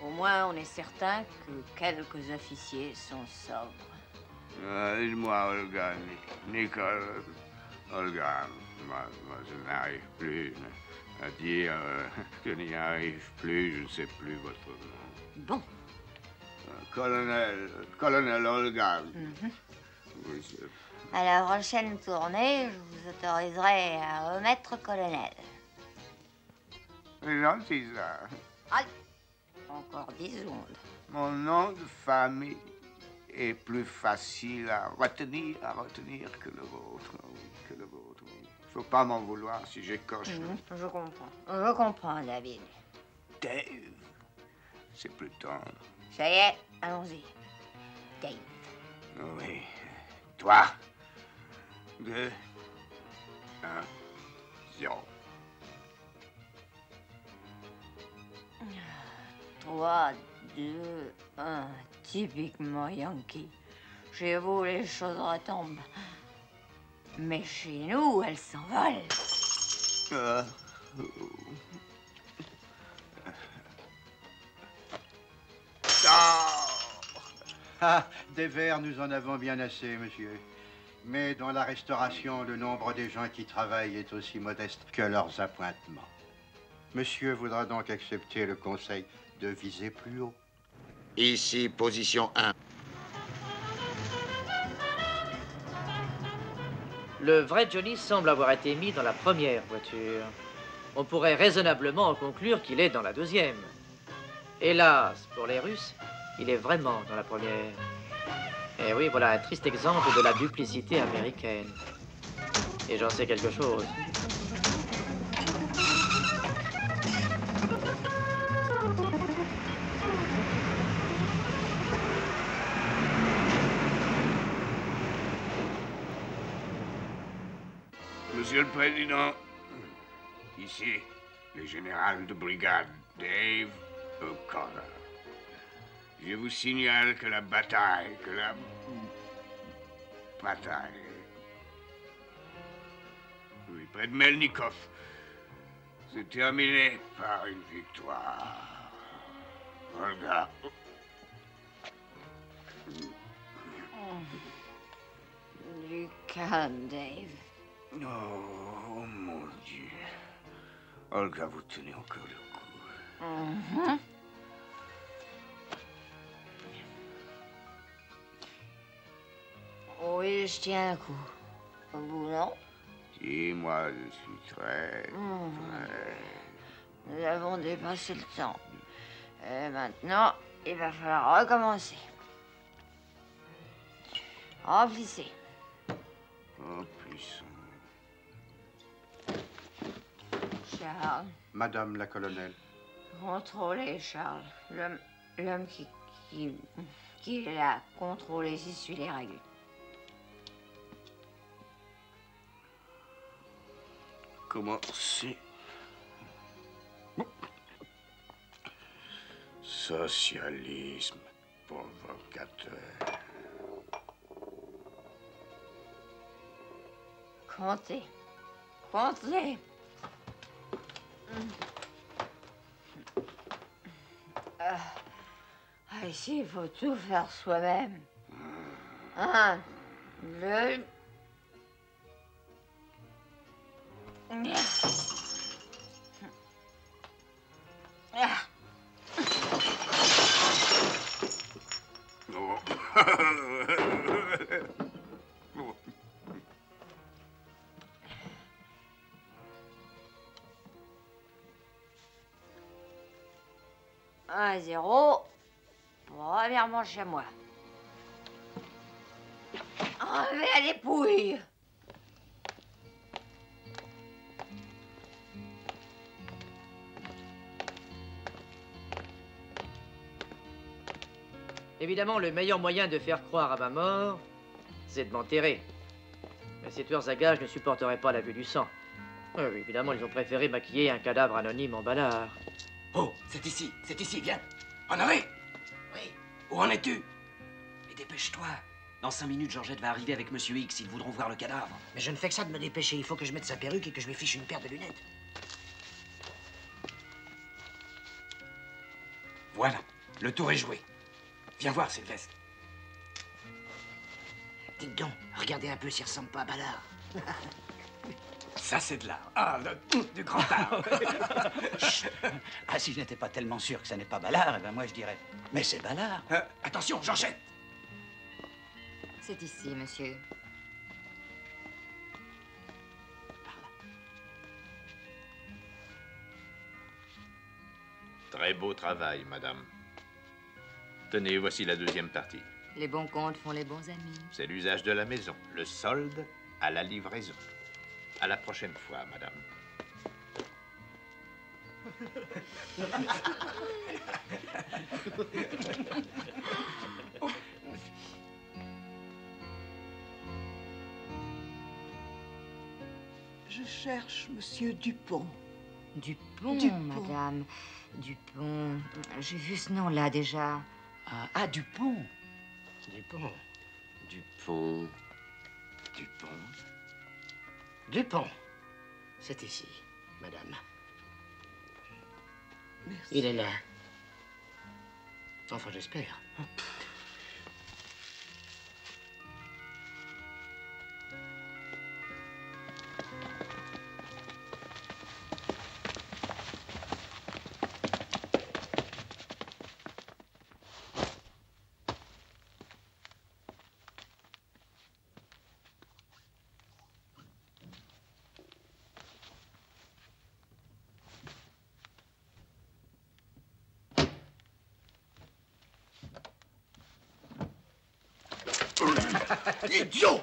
Au moins, on est certain que quelques officiers sont sobres. Dites-moi, Olga, Nicole, Olga, moi, je n'arrive plus à dire, je n'y arrive plus, je ne sais plus votre nom. Bon. Colonel Olga. Oui, À la prochaine tournée, je vous autoriserai à remettre colonel. c'est gentil, ça. Allez, encore 10 secondes. Mon nom de famille est plus facile à retenir que le vôtre. Oui, que le vôtre, oui. Faut pas m'en vouloir si j'écorche. Je comprends. Je comprends, David. Dave. C'est plus tendre. Ça y est, allons-y. Dave. Oui. Toi. 2, 1, 0. 3, 2, 1. Typiquement Yankee. Chez vous, les choses retombent. Mais chez nous, elles s'envolent. Ah, des verres, nous en avons bien assez, monsieur. Mais dans la restauration, le nombre des gens qui travaillent est aussi modeste que leurs appointements. Monsieur voudra donc accepter le conseil de viser plus haut. Ici, position 1. Le vrai Johnny semble avoir été mis dans la première voiture. On pourrait raisonnablement en conclure qu'il est dans la deuxième. Hélas, pour les Russes, il est vraiment dans la première. Et oui, voilà un triste exemple de la duplicité américaine. Et j'en sais quelque chose. Monsieur le Président, ici, le général de brigade Dave O'Connor. Je vous signale que la bataille, oui, près de Melnikov, s'est terminée par une victoire. Olga. Du calme, Dave. Oh, mon Dieu. Olga, vous tenez encore le coup. Oui, je tiens un coup. Vous, non? Si, moi, je suis très... Nous avons dépassé le temps. Et maintenant, il va falloir recommencer. Remplissez. Remplissons. Charles. Madame la colonelle. Contrôlez, Charles. L'homme qui est là, contrôlez s'il suit les règles. Commencez. Socialisme provocateur. Comptez. Comptez. Ici, il faut tout faire soi-même. 1, 2... Un 0. Premièrement chez moi. Enlevez la dépouille. Évidemment, le meilleur moyen de faire croire à ma mort, c'est de m'enterrer. Mais ces tueurs à gages ne supporteraient pas la vue du sang. Évidemment, ils ont préféré maquiller un cadavre anonyme en ballard. Oh, c'est ici, viens. Honoré. Oui, où en es-tu? Et dépêche-toi. Dans 5 minutes, Georgette va arriver avec Monsieur X. Ils voudront voir le cadavre. Mais je ne fais que ça de me dépêcher. Il faut que je mette sa perruque et que je lui fiche une paire de lunettes. Voilà, le tour est joué. Viens voir, Sylvestre. Dites donc, regardez un peu s'il ressemble pas à Ballard. Ça, c'est de l'art. Ah, du grand art. Ah, si je n'étais pas tellement sûr que ça n'est pas Ballard, eh ben moi je dirais, mais c'est Ballard. Attention, Georgette. C'est ici, monsieur. Très beau travail, madame. Tenez, voici la deuxième partie. Les bons comptes font les bons amis. C'est l'usage de la maison. Le solde à la livraison. À la prochaine fois, madame. Je cherche Monsieur Dupont. Dupont, madame. Dupont. J'ai vu ce nom-là déjà. Ah, Dupont. Dupont. Dupont. Dupont. Dupont. C'est ici, madame. Merci. Il est là. Enfin, j'espère. Idiot!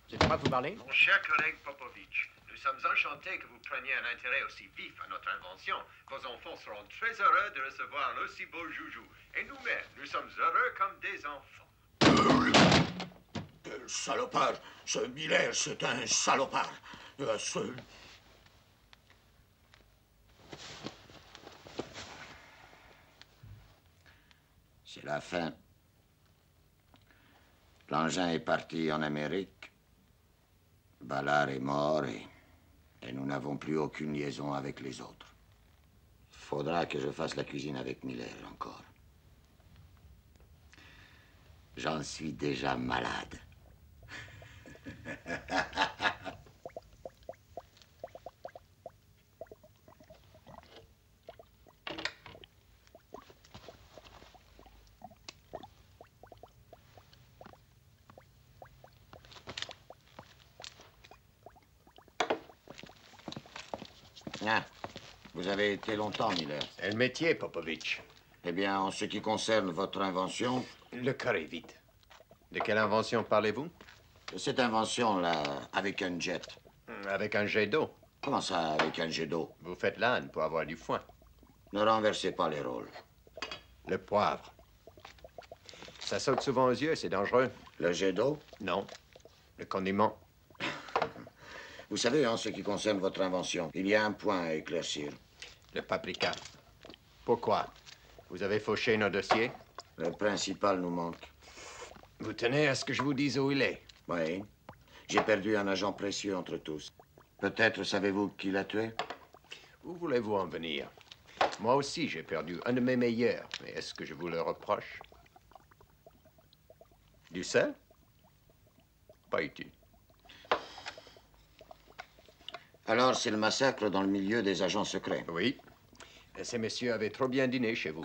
C'est à moi que vous parlez? Mon cher collègue Popovitch, nous sommes enchantés que vous preniez un intérêt aussi vif à notre invention. Vos enfants seront très heureux de recevoir un aussi beau joujou. Et nous-mêmes, nous sommes heureux comme des enfants. Quel salopard! Ce Miller, c'est un salopard. C'est la fin. L'engin est parti en Amérique. Ballard est mort et nous n'avons plus aucune liaison avec les autres. Faudra que je fasse la cuisine avec Miller encore. J'en suis déjà malade. Ah, vous avez été longtemps, Miller. C'est le métier, Popovitch. Eh bien, en ce qui concerne votre invention... Le carré, vite. De quelle invention parlez-vous? Cette invention-là, avec un jet. Avec un jet d'eau. Comment ça, avec un jet d'eau? Vous faites l'âne pour avoir du foin. Ne renversez pas les rôles. Le poivre. Ça saute souvent aux yeux, c'est dangereux. Le jet d'eau? Non. Le condiment. Vous savez, en ce qui concerne votre invention, il y a un point à éclaircir. Le paprika. Pourquoi? Vous avez fauché nos dossiers? Le principal nous manque. Vous tenez à ce que je vous dise où il est? Oui. J'ai perdu un agent précieux entre tous. Peut-être savez-vous qui l'a tué? Où voulez-vous en venir? Moi aussi, j'ai perdu un de mes meilleurs. Mais est-ce que je vous le reproche? Du sel? Pas utile. Alors, c'est le massacre dans le milieu des agents secrets? Oui. Et ces messieurs avaient trop bien dîné chez vous.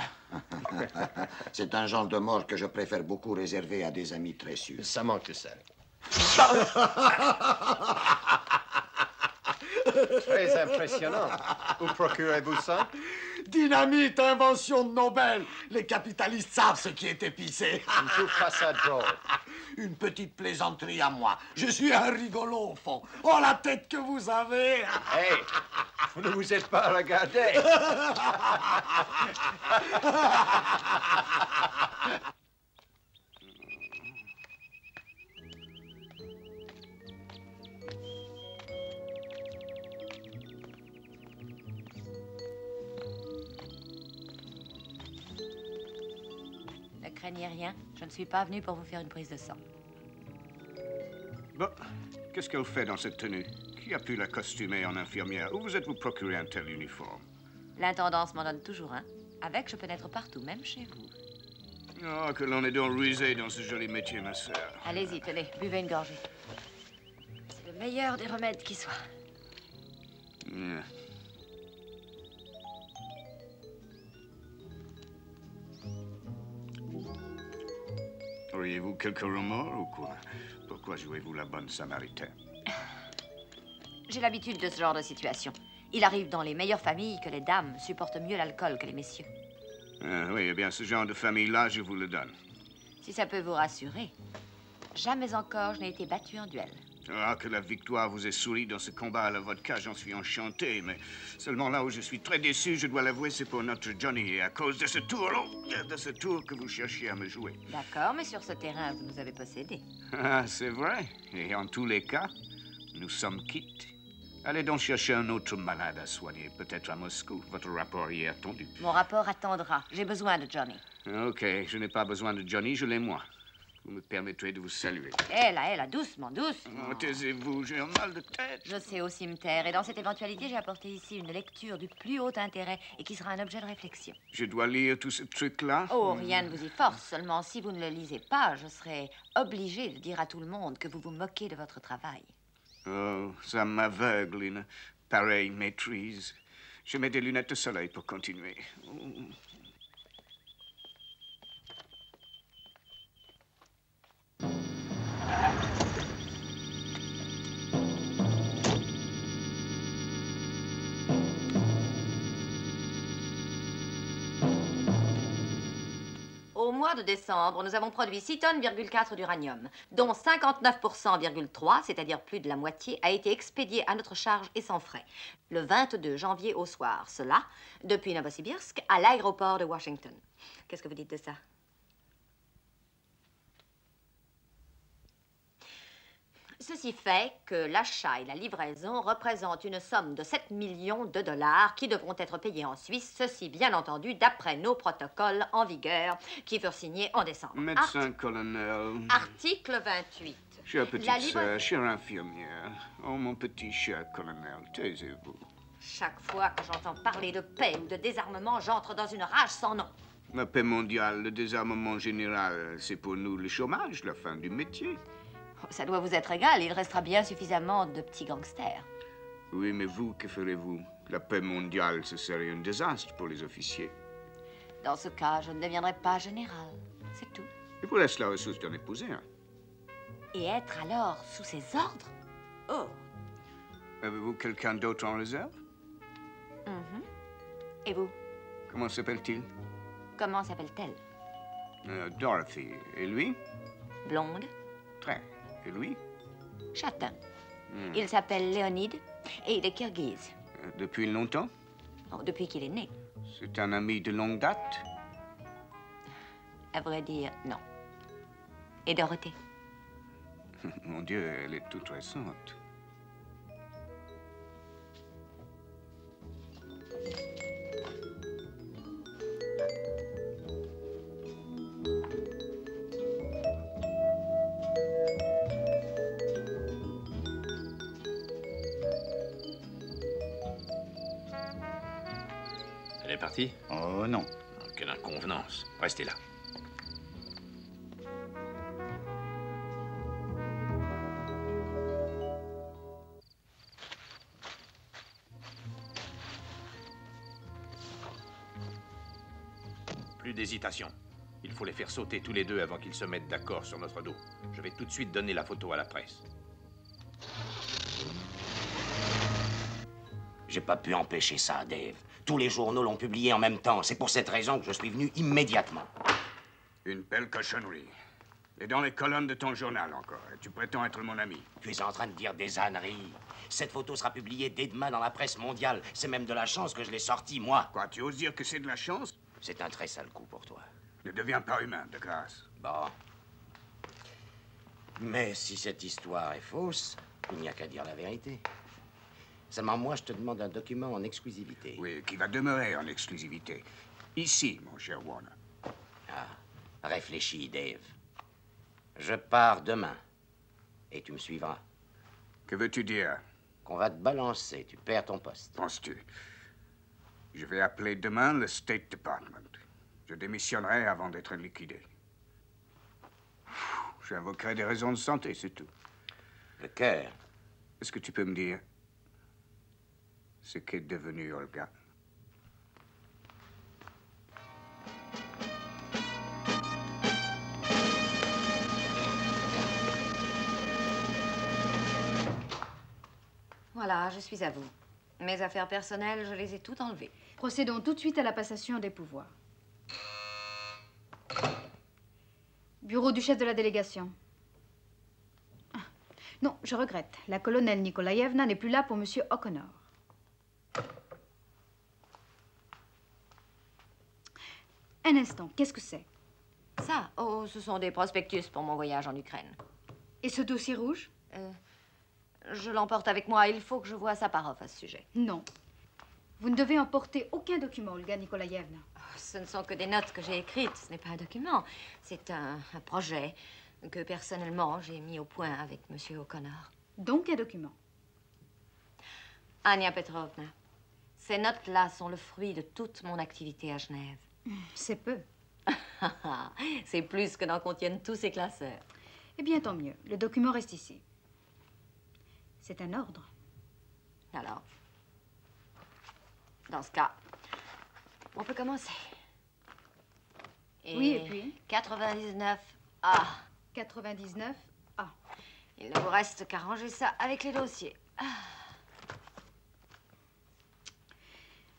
C'est un genre de mort que je préfère beaucoup réserver à des amis très sûrs. Ça manque de sel. Très impressionnant. Où procurez-vous ça? Dynamite, invention de Nobel. Les capitalistes savent ce qui est épicé. Je ne trouve pas ça drôle. Une petite plaisanterie à moi. Je suis un rigolo, au fond. Oh, la tête que vous avez! Hey, vous ne vous êtes pas regardé. Ne craignez rien. Je ne suis pas venue pour vous faire une prise de sang. Bon, qu'est-ce qu'elle fait dans cette tenue? Qui a pu la costumer en infirmière? Où vous êtes-vous procuré un tel uniforme? L'intendance m'en donne toujours un. Avec, je peux naître partout, même chez vous. Oh, que l'on est donc rusé dans ce joli métier, ma sœur. Allez-y, tenez, buvez une gorgée. C'est le meilleur des remèdes qui soit. Yeah. Auriez-vous quelques remords ou quoi? Pourquoi jouez-vous la bonne samaritaine? J'ai l'habitude de ce genre de situation. Il arrive dans les meilleures familles que les dames supportent mieux l'alcool que les messieurs. Ah, oui, eh bien, ce genre de famille-là, je vous le donne. Si ça peut vous rassurer, jamais encore je n'ai été battue en duel. Ah, que la victoire vous ait souri dans ce combat à la vodka, j'en suis enchanté, mais seulement là où je suis très déçu, je dois l'avouer, c'est pour notre Johnny, et à cause de ce tour, que vous cherchiez à me jouer. D'accord, mais sur ce terrain, vous nous avez possédés. Ah, c'est vrai. Et en tous les cas, nous sommes quittes. Allez donc chercher un autre malade à soigner, peut-être à Moscou. Votre rapport y est attendu. Mon rapport attendra. J'ai besoin de Johnny. OK, je n'ai pas besoin de Johnny, je l'ai moi. Vous me permettrez de vous saluer. Hé là, doucement, doucement. Oh, taisez-vous, j'ai un mal de tête. Je sais au cimetière, et dans cette éventualité, j'ai apporté ici une lecture du plus haut intérêt et qui sera un objet de réflexion. Je dois lire tout ce truc-là? Oh, rien ne vous y force. Seulement, si vous ne le lisez pas, je serai obligée de dire à tout le monde que vous vous moquez de votre travail. Oh, ça m'aveugle, une pareille maîtrise. Je mets des lunettes de soleil pour continuer. Oh. Au mois de décembre, nous avons produit 6,4 tonnes d'uranium, dont 59,3%, c'est-à-dire plus de la moitié, a été expédié à notre charge et sans frais. Le 22 janvier au soir, cela, depuis Novosibirsk à l'aéroport de Washington. Qu'est-ce que vous dites de ça? Ceci fait que l'achat et la livraison représentent une somme de 7 millions de dollars qui devront être payés en Suisse, ceci bien entendu d'après nos protocoles en vigueur qui furent signés en décembre. Médecin-colonel. Article 28. Chère petite sœur, chère infirmière. Oh, mon petit cher colonel, taisez-vous. Chaque fois que j'entends parler de paix ou de désarmement, j'entre dans une rage sans nom. La paix mondiale, le désarmement général, c'est pour nous le chômage, la fin du métier. Ça doit vous être égal, il restera bien suffisamment de petits gangsters. Oui, mais vous, que ferez-vous? La paix mondiale, ce serait un désastre pour les officiers. Dans ce cas, je ne deviendrai pas général, c'est tout. Il vous laisse la ressource d'en épouser un. Et être alors sous ses ordres? Oh! Avez-vous quelqu'un d'autre en réserve? Et vous? Comment s'appelle-t-il? Comment s'appelle-t-elle? Dorothy. Et lui? Blonde. Très. Et lui? Châtain. Il s'appelle Léonide et il est kirghize. Depuis longtemps? Oh, depuis qu'il est né. C'est un ami de longue date? À vrai dire, non. Et Dorothée? Mon Dieu, elle est toute récente. Elle est partie? Oh non. Quelle inconvenance. Restez là. Plus d'hésitation. Il faut les faire sauter tous les deux avant qu'ils se mettent d'accord sur notre dos. Je vais tout de suite donner la photo à la presse. J'ai pas pu empêcher ça, Dave. Tous les journaux l'ont publié en même temps. C'est pour cette raison que je suis venu immédiatement. Une belle cochonnerie. Et dans les colonnes de ton journal encore. Et tu prétends être mon ami. Tu es en train de dire des âneries. Cette photo sera publiée dès demain dans la presse mondiale. C'est même de la chance que je l'ai sortie, moi. Quoi, tu oses dire que c'est de la chance? C'est un très sale coup pour toi. Ne deviens pas humain, de grâce. Bon. Mais si cette histoire est fausse, il n'y a qu'à dire la vérité. Seulement, moi, je te demande un document en exclusivité. Oui, qui va demeurer en exclusivité. Ici, mon cher Warner. Ah, réfléchis, Dave. Je pars demain. Et tu me suivras. Que veux-tu dire? Qu'on va te balancer. Tu perds ton poste. Penses-tu? Je vais appeler demain le State Department. Je démissionnerai avant d'être liquidé. J'invoquerai des raisons de santé, c'est tout. Le cœur. Est-ce que tu peux me dire ce qu'est devenu Olga? Voilà, je suis à vous. Mes affaires personnelles, je les ai toutes enlevées. Procédons tout de suite à la passation des pouvoirs. Bureau du chef de la délégation. Ah, non, je regrette. La colonelle Nikolaïevna n'est plus là pour Monsieur O'Connor. Un instant, qu'est-ce que c'est? Ça? Oh, ce sont des prospectus pour mon voyage en Ukraine. Et ce dossier rouge? Je l'emporte avec moi. Il faut que je voie Saparov à ce sujet. Non. Vous ne devez emporter aucun document, Olga Nikolaïevna. Oh, ce ne sont que des notes que j'ai écrites. Ce n'est pas un document. C'est un projet que, personnellement, j'ai mis au point avec Monsieur O'Connor. Donc un document. Ania Petrovna, ces notes-là sont le fruit de toute mon activité à Genève. C'est peu. C'est plus que n'en contiennent tous ces classeurs. Eh bien, tant mieux. Le document reste ici. C'est un ordre. Alors, dans ce cas, on peut commencer. Oui, et puis 99A. 99A. Il ne vous reste qu'à ranger ça avec les dossiers.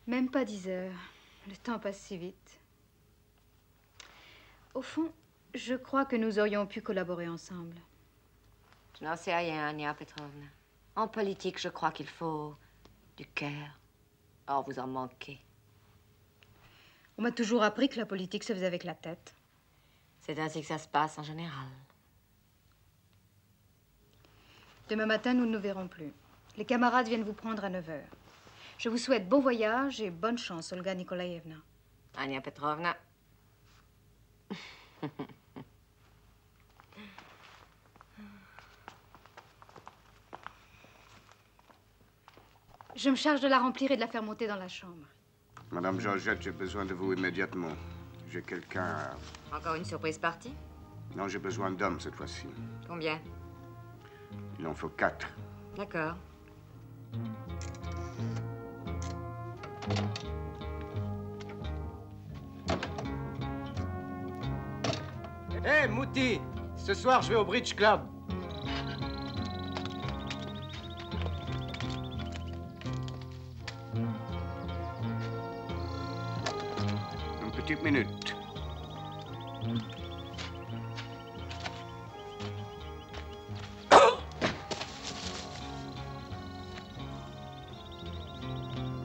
Même pas 10 heures. Le temps passe si vite. Au fond, je crois que nous aurions pu collaborer ensemble. Je n'en sais rien, Ania Petrovna. En politique, je crois qu'il faut du cœur. Or, vous en manquez. On m'a toujours appris que la politique se faisait avec la tête. C'est ainsi que ça se passe en général. Demain matin, nous ne nous verrons plus. Les camarades viennent vous prendre à 9 h. Je vous souhaite bon voyage et bonne chance, Olga Nikolaïevna. Ania Petrovna. Je me charge de la remplir et de la faire monter dans la chambre. Madame Georgette, j'ai besoin de vous immédiatement. J'ai quelqu'un à... Encore une surprise partie? Non, j'ai besoin d'hommes cette fois-ci. Combien? Il en faut 4. D'accord. Hé, Mouti, ce soir, je vais au Bridge Club. Une petite minute.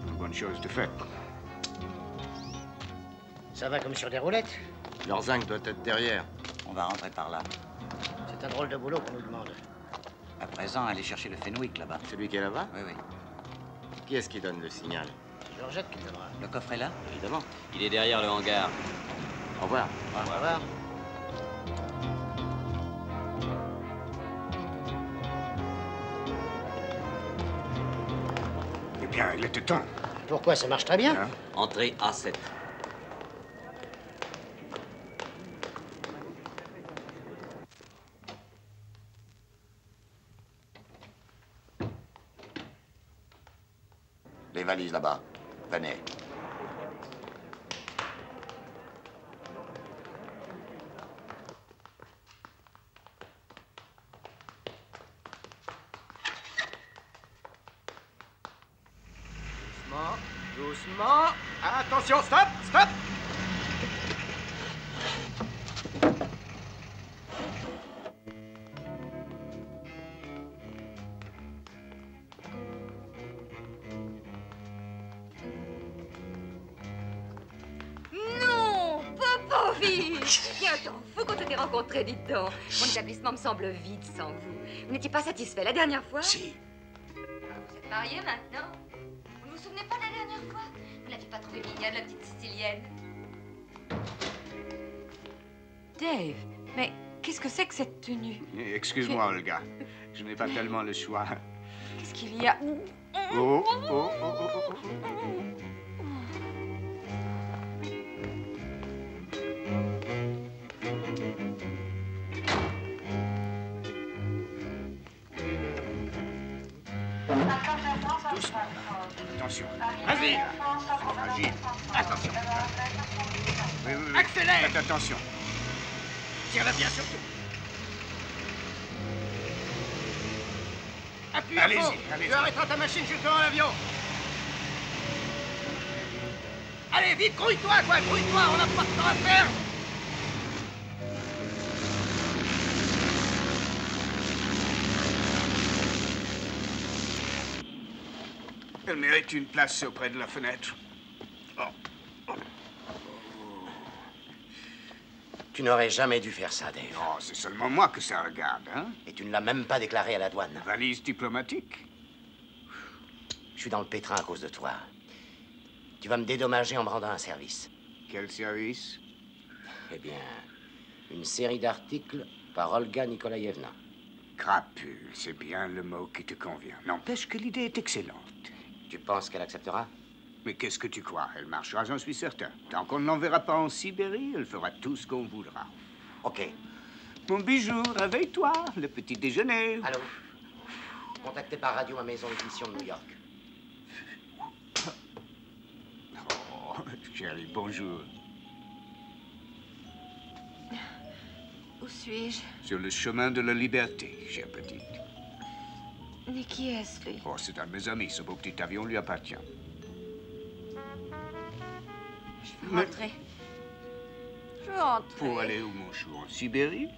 Une bonne chose de faite. Ça va comme sur des roulettes? Leur zinc doit être derrière. On va rentrer par là. C'est un drôle de boulot qu'on nous demande. À présent, allez chercher le Fenwick là-bas. Celui qui est là-bas? Oui, oui. Qui est-ce qui donne le signal? C'est Georgette qui le donnera. Le coffre est là? Évidemment. Il est derrière le hangar. Au revoir. Au revoir. Eh bien, il était temps. Pourquoi? Ça marche très bien. Hein? Entrée A7. Les valises là-bas. Venez. Doucement, doucement. Attention, stop, stop. Non, Popovitch! Tiens, t'en fous qu'on t'ait rencontré, dites donc. Mon établissement me semble vide sans vous. Vous n'étiez pas satisfait la dernière fois? Si. Vous êtes mariés maintenant? Vous ne vous souvenez pas de la dernière fois? Vous n'aviez pas trouvé mignonne, la petite Sicilienne? Dave, mais qu'est-ce que c'est que cette tenue? Excuse-moi, Olga. Je n'ai pas tellement le choix. Qu'est-ce qu'il y a? Oh, oh, oh, oh, oh, oh. Doucement. Attention. Vas-y. Fragile. Attention. Oui, oui, oui. Accélère. Faites attention. Tire-la bien surtout. Appuie à Allez-y, fond. allez-y. Tu arrêteras ta machine juste devant l'avion. Allez, vite, grouille-toi, quoi, grouille-toi, on n'a pas de temps à perdre. Elle mérite une place auprès de la fenêtre. Oh. Tu n'aurais jamais dû faire ça, Dave. Oh, c'est seulement moi que ça regarde, hein? Et tu ne l'as même pas déclaré à la douane. Valise diplomatique. Je suis dans le pétrin à cause de toi. Tu vas me dédommager en me rendant un service. Quel service? Eh bien, une série d'articles par Olga Nikolaïevna. Crapule, c'est bien le mot qui te convient. N'empêche que l'idée est excellente. Tu penses qu'elle acceptera? Mais qu'est-ce que tu crois? Elle marchera, j'en suis certain. Tant qu'on ne l'enverra pas en Sibérie, elle fera tout ce qu'on voudra. OK. Mon bijou, réveille-toi, le petit déjeuner. Allô? Contactez par radio ma maison d'édition de New York. Oh, chérie, bonjour. Où suis-je? Sur le chemin de la liberté, chère petite. Mais qui est-ce, lui? Oh, c'est un de mes amis. Ce beau petit avion lui appartient. Je veux rentrer. Je veux rentrer. Pour aller où, mon chou? En Sibérie?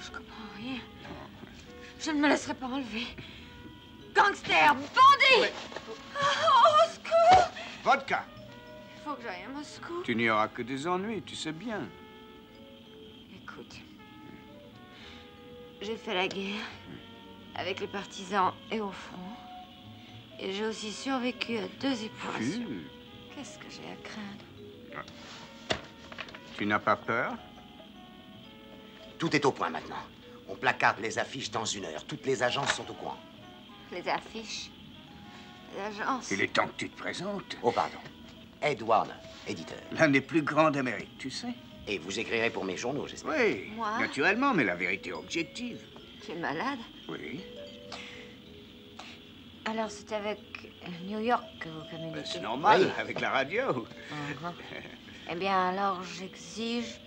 Je comprends rien. Je ne me laisserai pas enlever. Gangster, bandit! Au secours! Vodka! Il faut que j'aille à Moscou. Tu n'y auras que des ennuis, tu sais bien. Écoute, j'ai fait la guerre avec les partisans et au front. Et j'ai aussi survécu à 2 épurations. Qu'est-ce que j'ai à craindre? Tu n'as pas peur? Tout est au point maintenant. On placarde les affiches dans 1 heure. Toutes les agences sont au courant. Les affiches, les agences. Il est temps que tu te présentes. Oh, pardon. Edward, éditeur. L'un des plus grands d'Amérique, tu sais. Et vous écrirez pour mes journaux, j'espère. Oui, Moi? naturellement, mais la vérité objective. Tu es malade? Oui. Alors c'est avec New York que vous communiquez? C'est normal, Oui. avec la radio. Eh bien, alors j'exige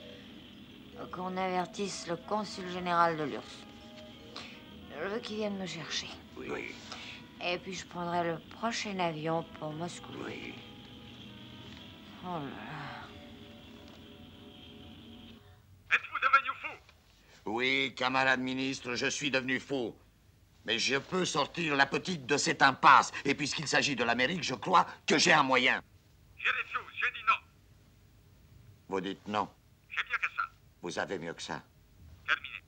qu'on avertisse le consul général de l'URSS. Je veux qu'il vienne me chercher. Oui. Et puis je prendrai le prochain avion pour Moscou. Oui. Oh là là. Êtes-vous devenu fou? Oui, camarade ministre, je suis devenu fou. Mais je peux sortir la petite de cette impasse. Et puisqu'il s'agit de l'Amérique, je crois que j'ai un moyen. Je refuse, je dis non. Vous dites non. J'ai mieux que ça. Vous avez mieux que ça. Terminé.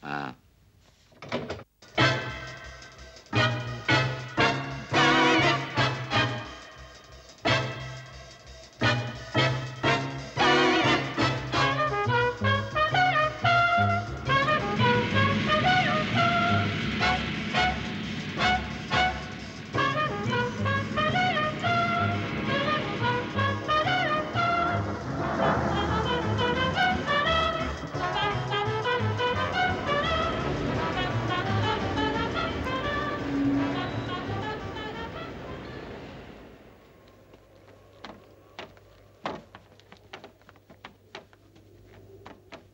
Ah.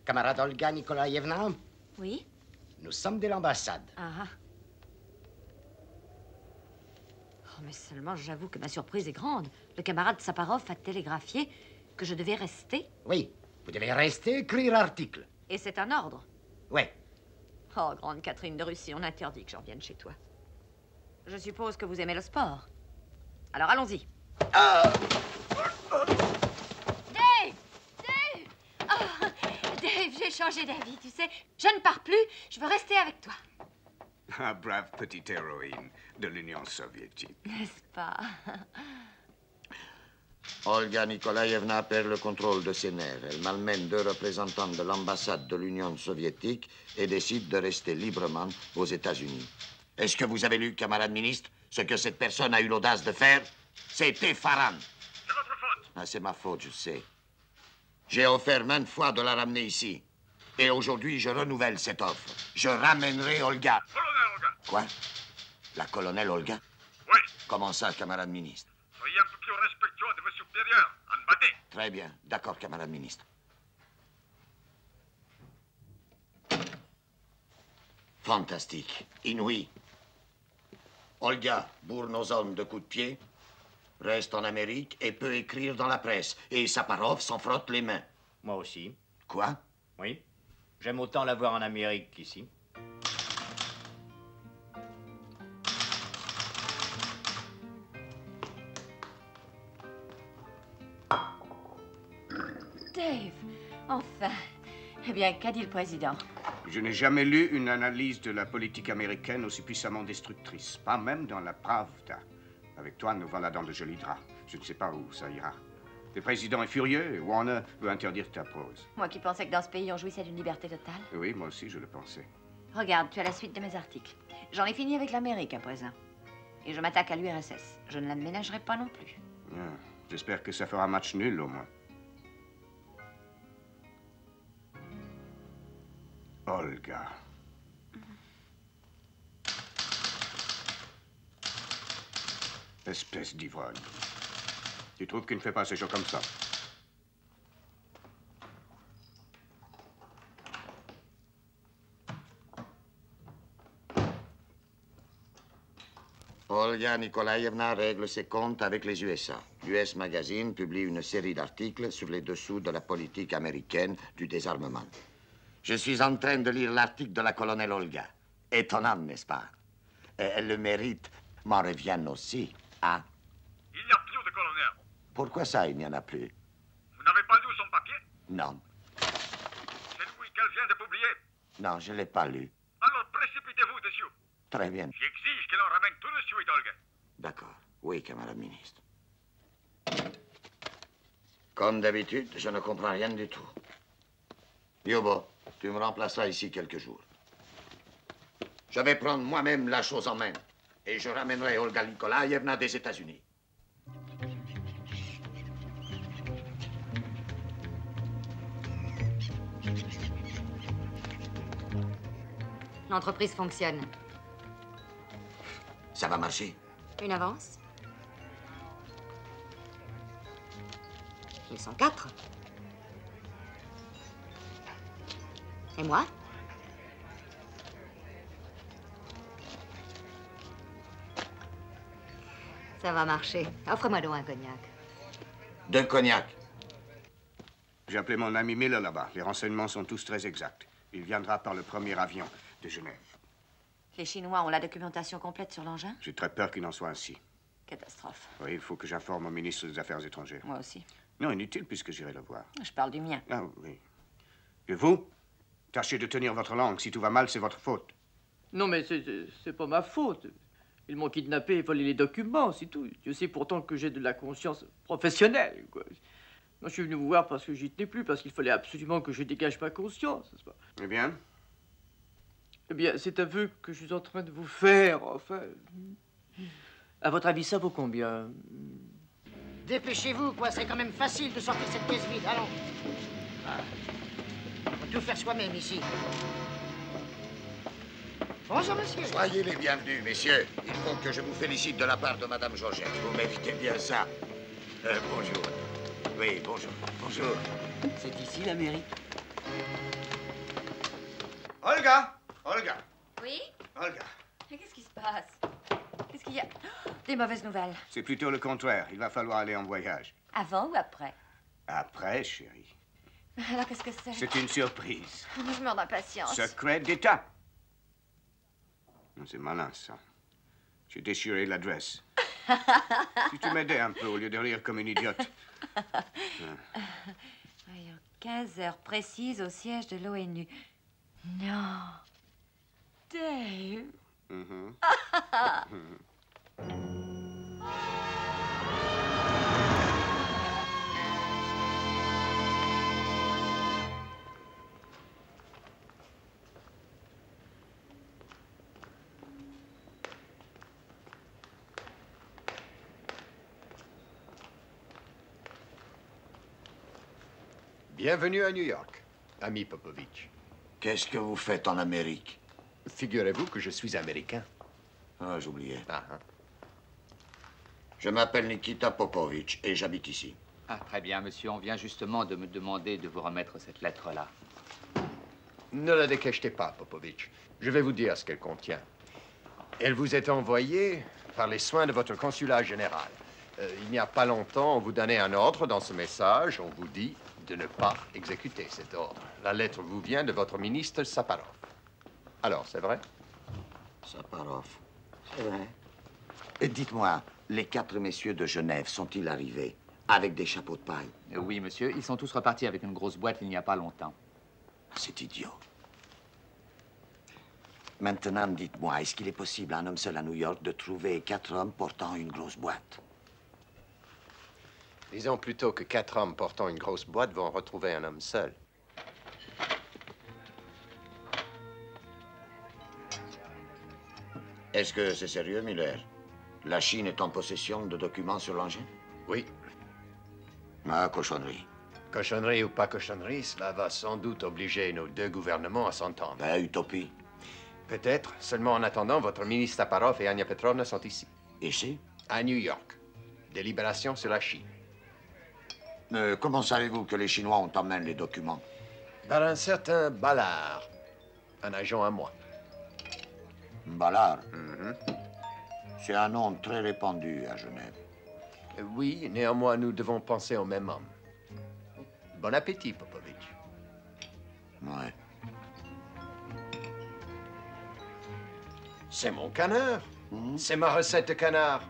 Camarade Olga Nikolaïevna, Oui? nous sommes de l'ambassade. Ah ah. Oh, mais seulement, j'avoue que ma surprise est grande. Le camarade Saparov a télégraphié que je devais rester. Oui, vous devez rester, écrire article. Et c'est un ordre. Oui. Oh, grande Catherine de Russie, on interdit que j'en vienne chez toi. Je suppose que vous aimez le sport. Alors allons-y. Dave! Dave! Oh, Dave, j'ai changé d'avis, tu sais. Je ne pars plus, je veux rester avec toi. Ah, brave petite héroïne de l'Union soviétique. N'est-ce pas? Olga Nikolaïevna perd le contrôle de ses nerfs. Elle malmène 2 représentants de l'ambassade de l'Union soviétique et décide de rester librement aux États-Unis. Est-ce que vous avez lu, camarade ministre, ce que cette personne a eu l'audace de faire? C'était Farhan. C'est votre faute. Ah, c'est ma faute, je sais. J'ai offert maintes fois de la ramener ici. Et aujourd'hui, je renouvelle cette offre. Je ramènerai Olga. Colonel Olga. Quoi? La colonelle Olga? Oui. Comment ça, camarade ministre? Soyez un peu plus respectueux de vos supérieurs. En badé. Très bien. D'accord, camarade ministre. Fantastique. Inouï. Olga bourre nos hommes de coups de pied, reste en Amérique et peut écrire dans la presse. Et Saparov s'en frotte les mains. Moi aussi. Quoi? Oui. J'aime autant la voir en Amérique qu'ici. Dave, enfin. Eh bien, qu'a dit le président? Je n'ai jamais lu une analyse de la politique américaine aussi puissamment destructrice. Pas même dans la Pravda. Avec toi, nous voilà dans de jolis draps. Je ne sais pas où ça ira. Le président est furieux et Warner veut interdire ta prose. Moi qui pensais que dans ce pays, on jouissait d'une liberté totale. Oui, moi aussi, je le pensais. Regarde, tu as la suite de mes articles. J'en ai fini avec l'Amérique à présent. Et je m'attaque à l'URSS. Je ne la ménagerai pas non plus. Bien. J'espère que ça fera match nul, au moins. Olga. Espèce d'ivrogne. Tu trouves qu'il ne fait pas ces choses comme ça? Olga Nikolaïevna règle ses comptes avec les USA. US Magazine publie une série d'articles sur les dessous de la politique américaine du désarmement. Je suis en train de lire l'article de la colonelle Olga. Étonnant, n'est-ce pas? Elle le mérite. M'en reviennent aussi, hein? Il n'y a plus de colonel. Pourquoi ça, il n'y en a plus? Vous n'avez pas lu son papier? Non. C'est lui qu'elle vient de publier. Non, je ne l'ai pas lu. Alors précipitez-vous dessus. Très bien. J'exige qu'elle en ramène tout de suite, Olga. D'accord. Oui, camarade ministre. Comme d'habitude, je ne comprends rien du tout. Yobo, tu me remplaceras ici quelques jours. Je vais prendre moi-même la chose en main. Et je ramènerai Olga Nikolaïevna des États-Unis. L'entreprise fonctionne. Ça va marcher? Une avance? Ils sont 4. Et moi? Ça va marcher. Offre-moi donc un cognac. 2 cognacs. J'ai appelé mon ami Miller là-bas. Les renseignements sont tous très exacts. Il viendra par le premier avion de Genève. Les Chinois ont la documentation complète sur l'engin? J'ai très peur qu'il en soit ainsi. Catastrophe. Oui, il faut que j'informe au ministre des Affaires étrangères. Moi aussi. Non, inutile puisque j'irai le voir. Je parle du mien. Ah oui. Et vous? Tâchez de tenir votre langue. Si tout va mal, c'est votre faute. Non, mais c'est pas ma faute. Ils m'ont kidnappé et volé les documents, c'est tout. Je sais pourtant que j'ai de la conscience professionnelle, quoi. Moi, je suis venu vous voir parce que j'y tenais plus, parce qu'il fallait absolument que je dégage ma conscience, n'est-ce pas? Eh bien? Eh bien, cet aveu que je suis en train de vous faire, enfin... À votre avis, ça vaut combien? Dépêchez-vous, quoi. C'est quand même facile de sortir cette pièce vide. Allons. On va tout faire soi-même ici. Bonjour, monsieur. Soyez les bienvenus, messieurs. Il faut que je vous félicite de la part de Madame Georgette. Vous méritez bien ça. Bonjour. Oui, bonjour. Bonjour. C'est ici, la mairie? Olga! Olga! Oui? Olga! Mais qu'est-ce qui se passe? Qu'est-ce qu'il y a? Oh, des mauvaises nouvelles. C'est plutôt le contraire. Il va falloir aller en voyage. Avant ou après? Après, chérie. Alors, qu'est-ce que c'est? C'est une surprise. Je meurs d'impatience. Secret d'État. C'est malin, ça. J'ai déchiré l'adresse. Si tu m'aidais un peu au lieu de rire comme une idiote. Voyons, 15 heures précises au siège de l'ONU. Non. Dave. Bienvenue à New York, ami Popovitch. Qu'est-ce que vous faites en Amérique? Figurez-vous que je suis américain. Ah, j'oubliais. Je m'appelle Nikita Popovitch et j'habite ici. Ah, très bien, monsieur. On vient justement de me demander de vous remettre cette lettre-là. Ne la décachetez pas, Popovitch. Je vais vous dire ce qu'elle contient. Elle vous est envoyée par les soins de votre consulat général. Il n'y a pas longtemps, on vous donnait un ordre dans ce message. On vous dit de ne pas exécuter cet ordre. La lettre vous vient de votre ministre Saparov. Alors, c'est vrai? Saparov, c'est vrai. Et dites-moi, les 4 messieurs de Genève sont-ils arrivés avec des chapeaux de paille? Oui, monsieur. Ils sont tous repartis avec une grosse boîte il n'y a pas longtemps. C'est idiot. Maintenant, dites-moi, est-ce qu'il est possible à un homme seul à New York de trouver 4 hommes portant une grosse boîte? Disons plutôt que 4 hommes portant une grosse boîte vont retrouver un homme seul. Est-ce que c'est sérieux, Miller? La Chine est en possession de documents sur l'engin? Oui. Ah, cochonnerie. Cochonnerie ou pas cochonnerie, cela va sans doute obliger nos 2 gouvernements à s'entendre. Ben, utopie. Peut-être. Seulement en attendant, votre ministre Saparov et Ania Petrovna sont ici. Ici? À New York. Délibération sur la Chine. Comment savez-vous que les Chinois ont en main les documents? Par un certain Ballard. Un agent à moi. Ballard? C'est un nom très répandu à Genève. Oui, néanmoins, nous devons penser au même homme. Bon appétit, Popovitch. Ouais. C'est mon canard. C'est ma recette de canard.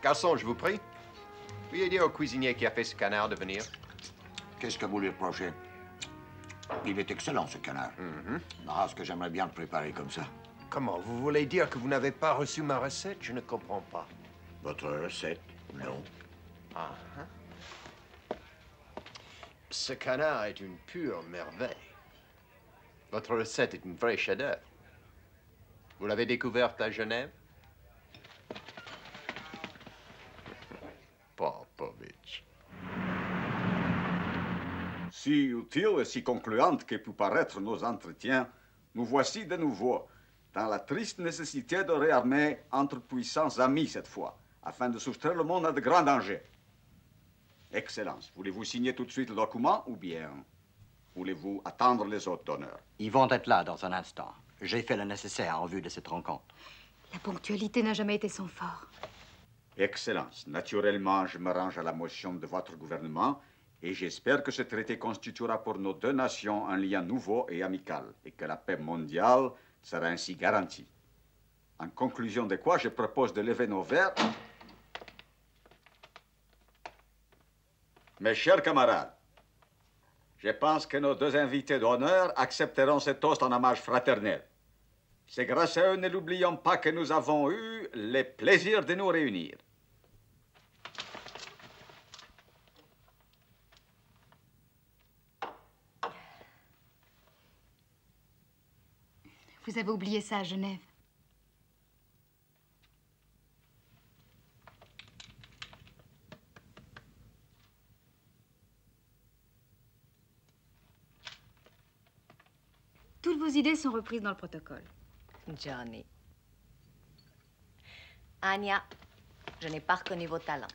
Garçon, je vous prie. Veuillez dire au cuisinier qui a fait ce canard de venir. Qu'est-ce que vous lui reprochez? Il est excellent, ce canard. Ah, ce que j'aimerais bien le préparer comme ça. Comment? Vous voulez dire que vous n'avez pas reçu ma recette? Je ne comprends pas. Votre recette? Non. Ah, hein? Ce canard est une pure merveille. Votre recette est une vraie chef-d'œuvre. Vous l'avez découverte à Genève? Popovitch. Si utile et si concluante que pu paraître nos entretiens, nous voici de nouveau dans la triste nécessité de réarmer entre puissants amis cette fois, afin de soustraire le monde à de grands dangers. Excellence, voulez-vous signer tout de suite le document ou bien voulez-vous attendre les autres d'honneur? Ils vont être là dans un instant. J'ai fait le nécessaire en vue de cette rencontre. La ponctualité n'a jamais été son fort. Excellence, naturellement, je me range à la motion de votre gouvernement et j'espère que ce traité constituera pour nos deux nations un lien nouveau et amical et que la paix mondiale sera ainsi garantie. En conclusion de quoi, je propose de lever nos verres. Mes chers camarades, je pense que nos deux invités d'honneur accepteront ce toast en hommage fraternel. C'est grâce à eux, ne l'oublions pas, que nous avons eu le plaisir de nous réunir. Vous avez oublié ça à Genève. Toutes vos idées sont reprises dans le protocole. Johnny. Anya, je n'ai pas reconnu vos talents.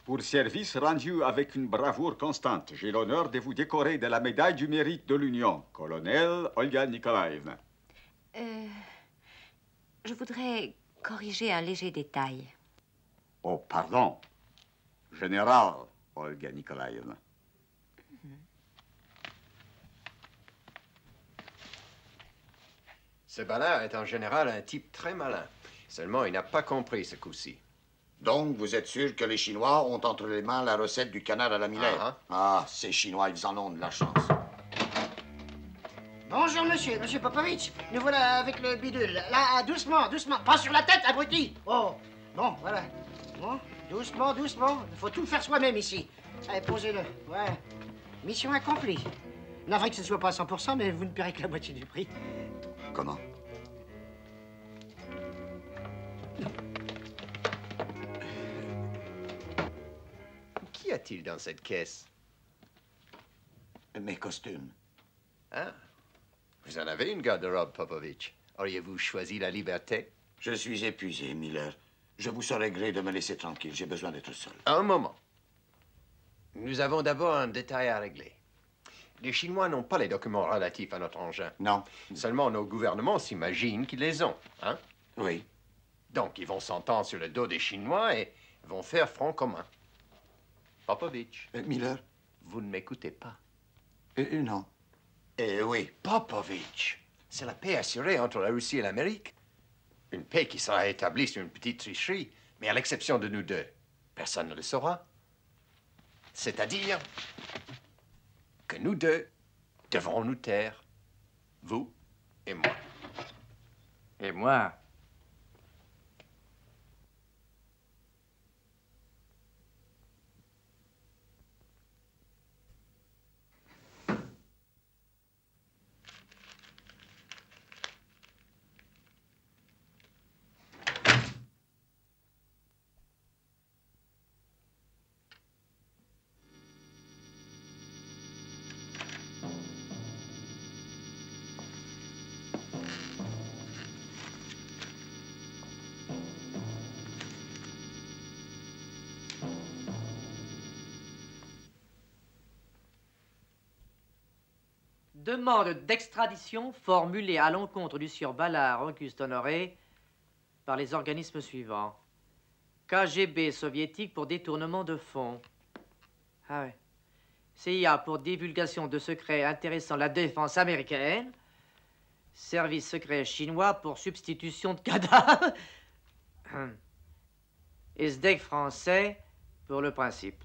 Pour service rendu avec une bravoure constante, j'ai l'honneur de vous décorer de la médaille du mérite de l'Union, colonel Olga Nikolaevna. Je voudrais corriger un léger détail. Oh, pardon. Général Olga Nikolaevna. Ce Ballard est en général un type très malin. Seulement, il n'a pas compris ce coup-ci. Donc, vous êtes sûr que les Chinois ont entre les mains la recette du canard à la Miller? Ah, ces Chinois, ils en ont de la chance. Bonjour, monsieur Popovitch. Nous voilà avec le bidule. Là, doucement, doucement. Pas sur la tête, abruti. Oh, bon, voilà. Bon, doucement, doucement. Il faut tout faire soi-même ici. Allez, posez-le. Ouais. Mission accomplie. Navré que ce ne soit pas à 100%, mais vous ne paierez que la moitié du prix. Comment? Qu'y a-t-il dans cette caisse? Mes costumes. Ah. Vous en avez une garde-robe, Popovitch. Auriez-vous choisi la liberté? Je suis épuisé, Miller. Je vous serais gré de me laisser tranquille. J'ai besoin d'être seul. Un moment. Nous avons d'abord un détail à régler. Les Chinois n'ont pas les documents relatifs à notre engin. Non. Seulement, nos gouvernements s'imaginent qu'ils les ont, hein? Oui. Donc, ils vont s'entendre sur le dos des Chinois et vont faire front commun. Popovitch. Miller? Vous ne m'écoutez pas. Non. Oui. Popovitch, c'est la paix assurée entre la Russie et l'Amérique. Une paix qui sera établie sur une petite tricherie, mais à l'exception de nous deux. Personne ne le saura. C'est-à-dire que nous deux devrons nous taire. Vous et moi. Et moi? Demande d'extradition formulée à l'encontre du sieur Ballard Auguste Honoré par les organismes suivants. KGB soviétique pour détournement de fonds. Ah ouais. CIA pour divulgation de secrets intéressant la défense américaine. Service secret chinois pour substitution de cadavres. Et SDEC français pour le principe.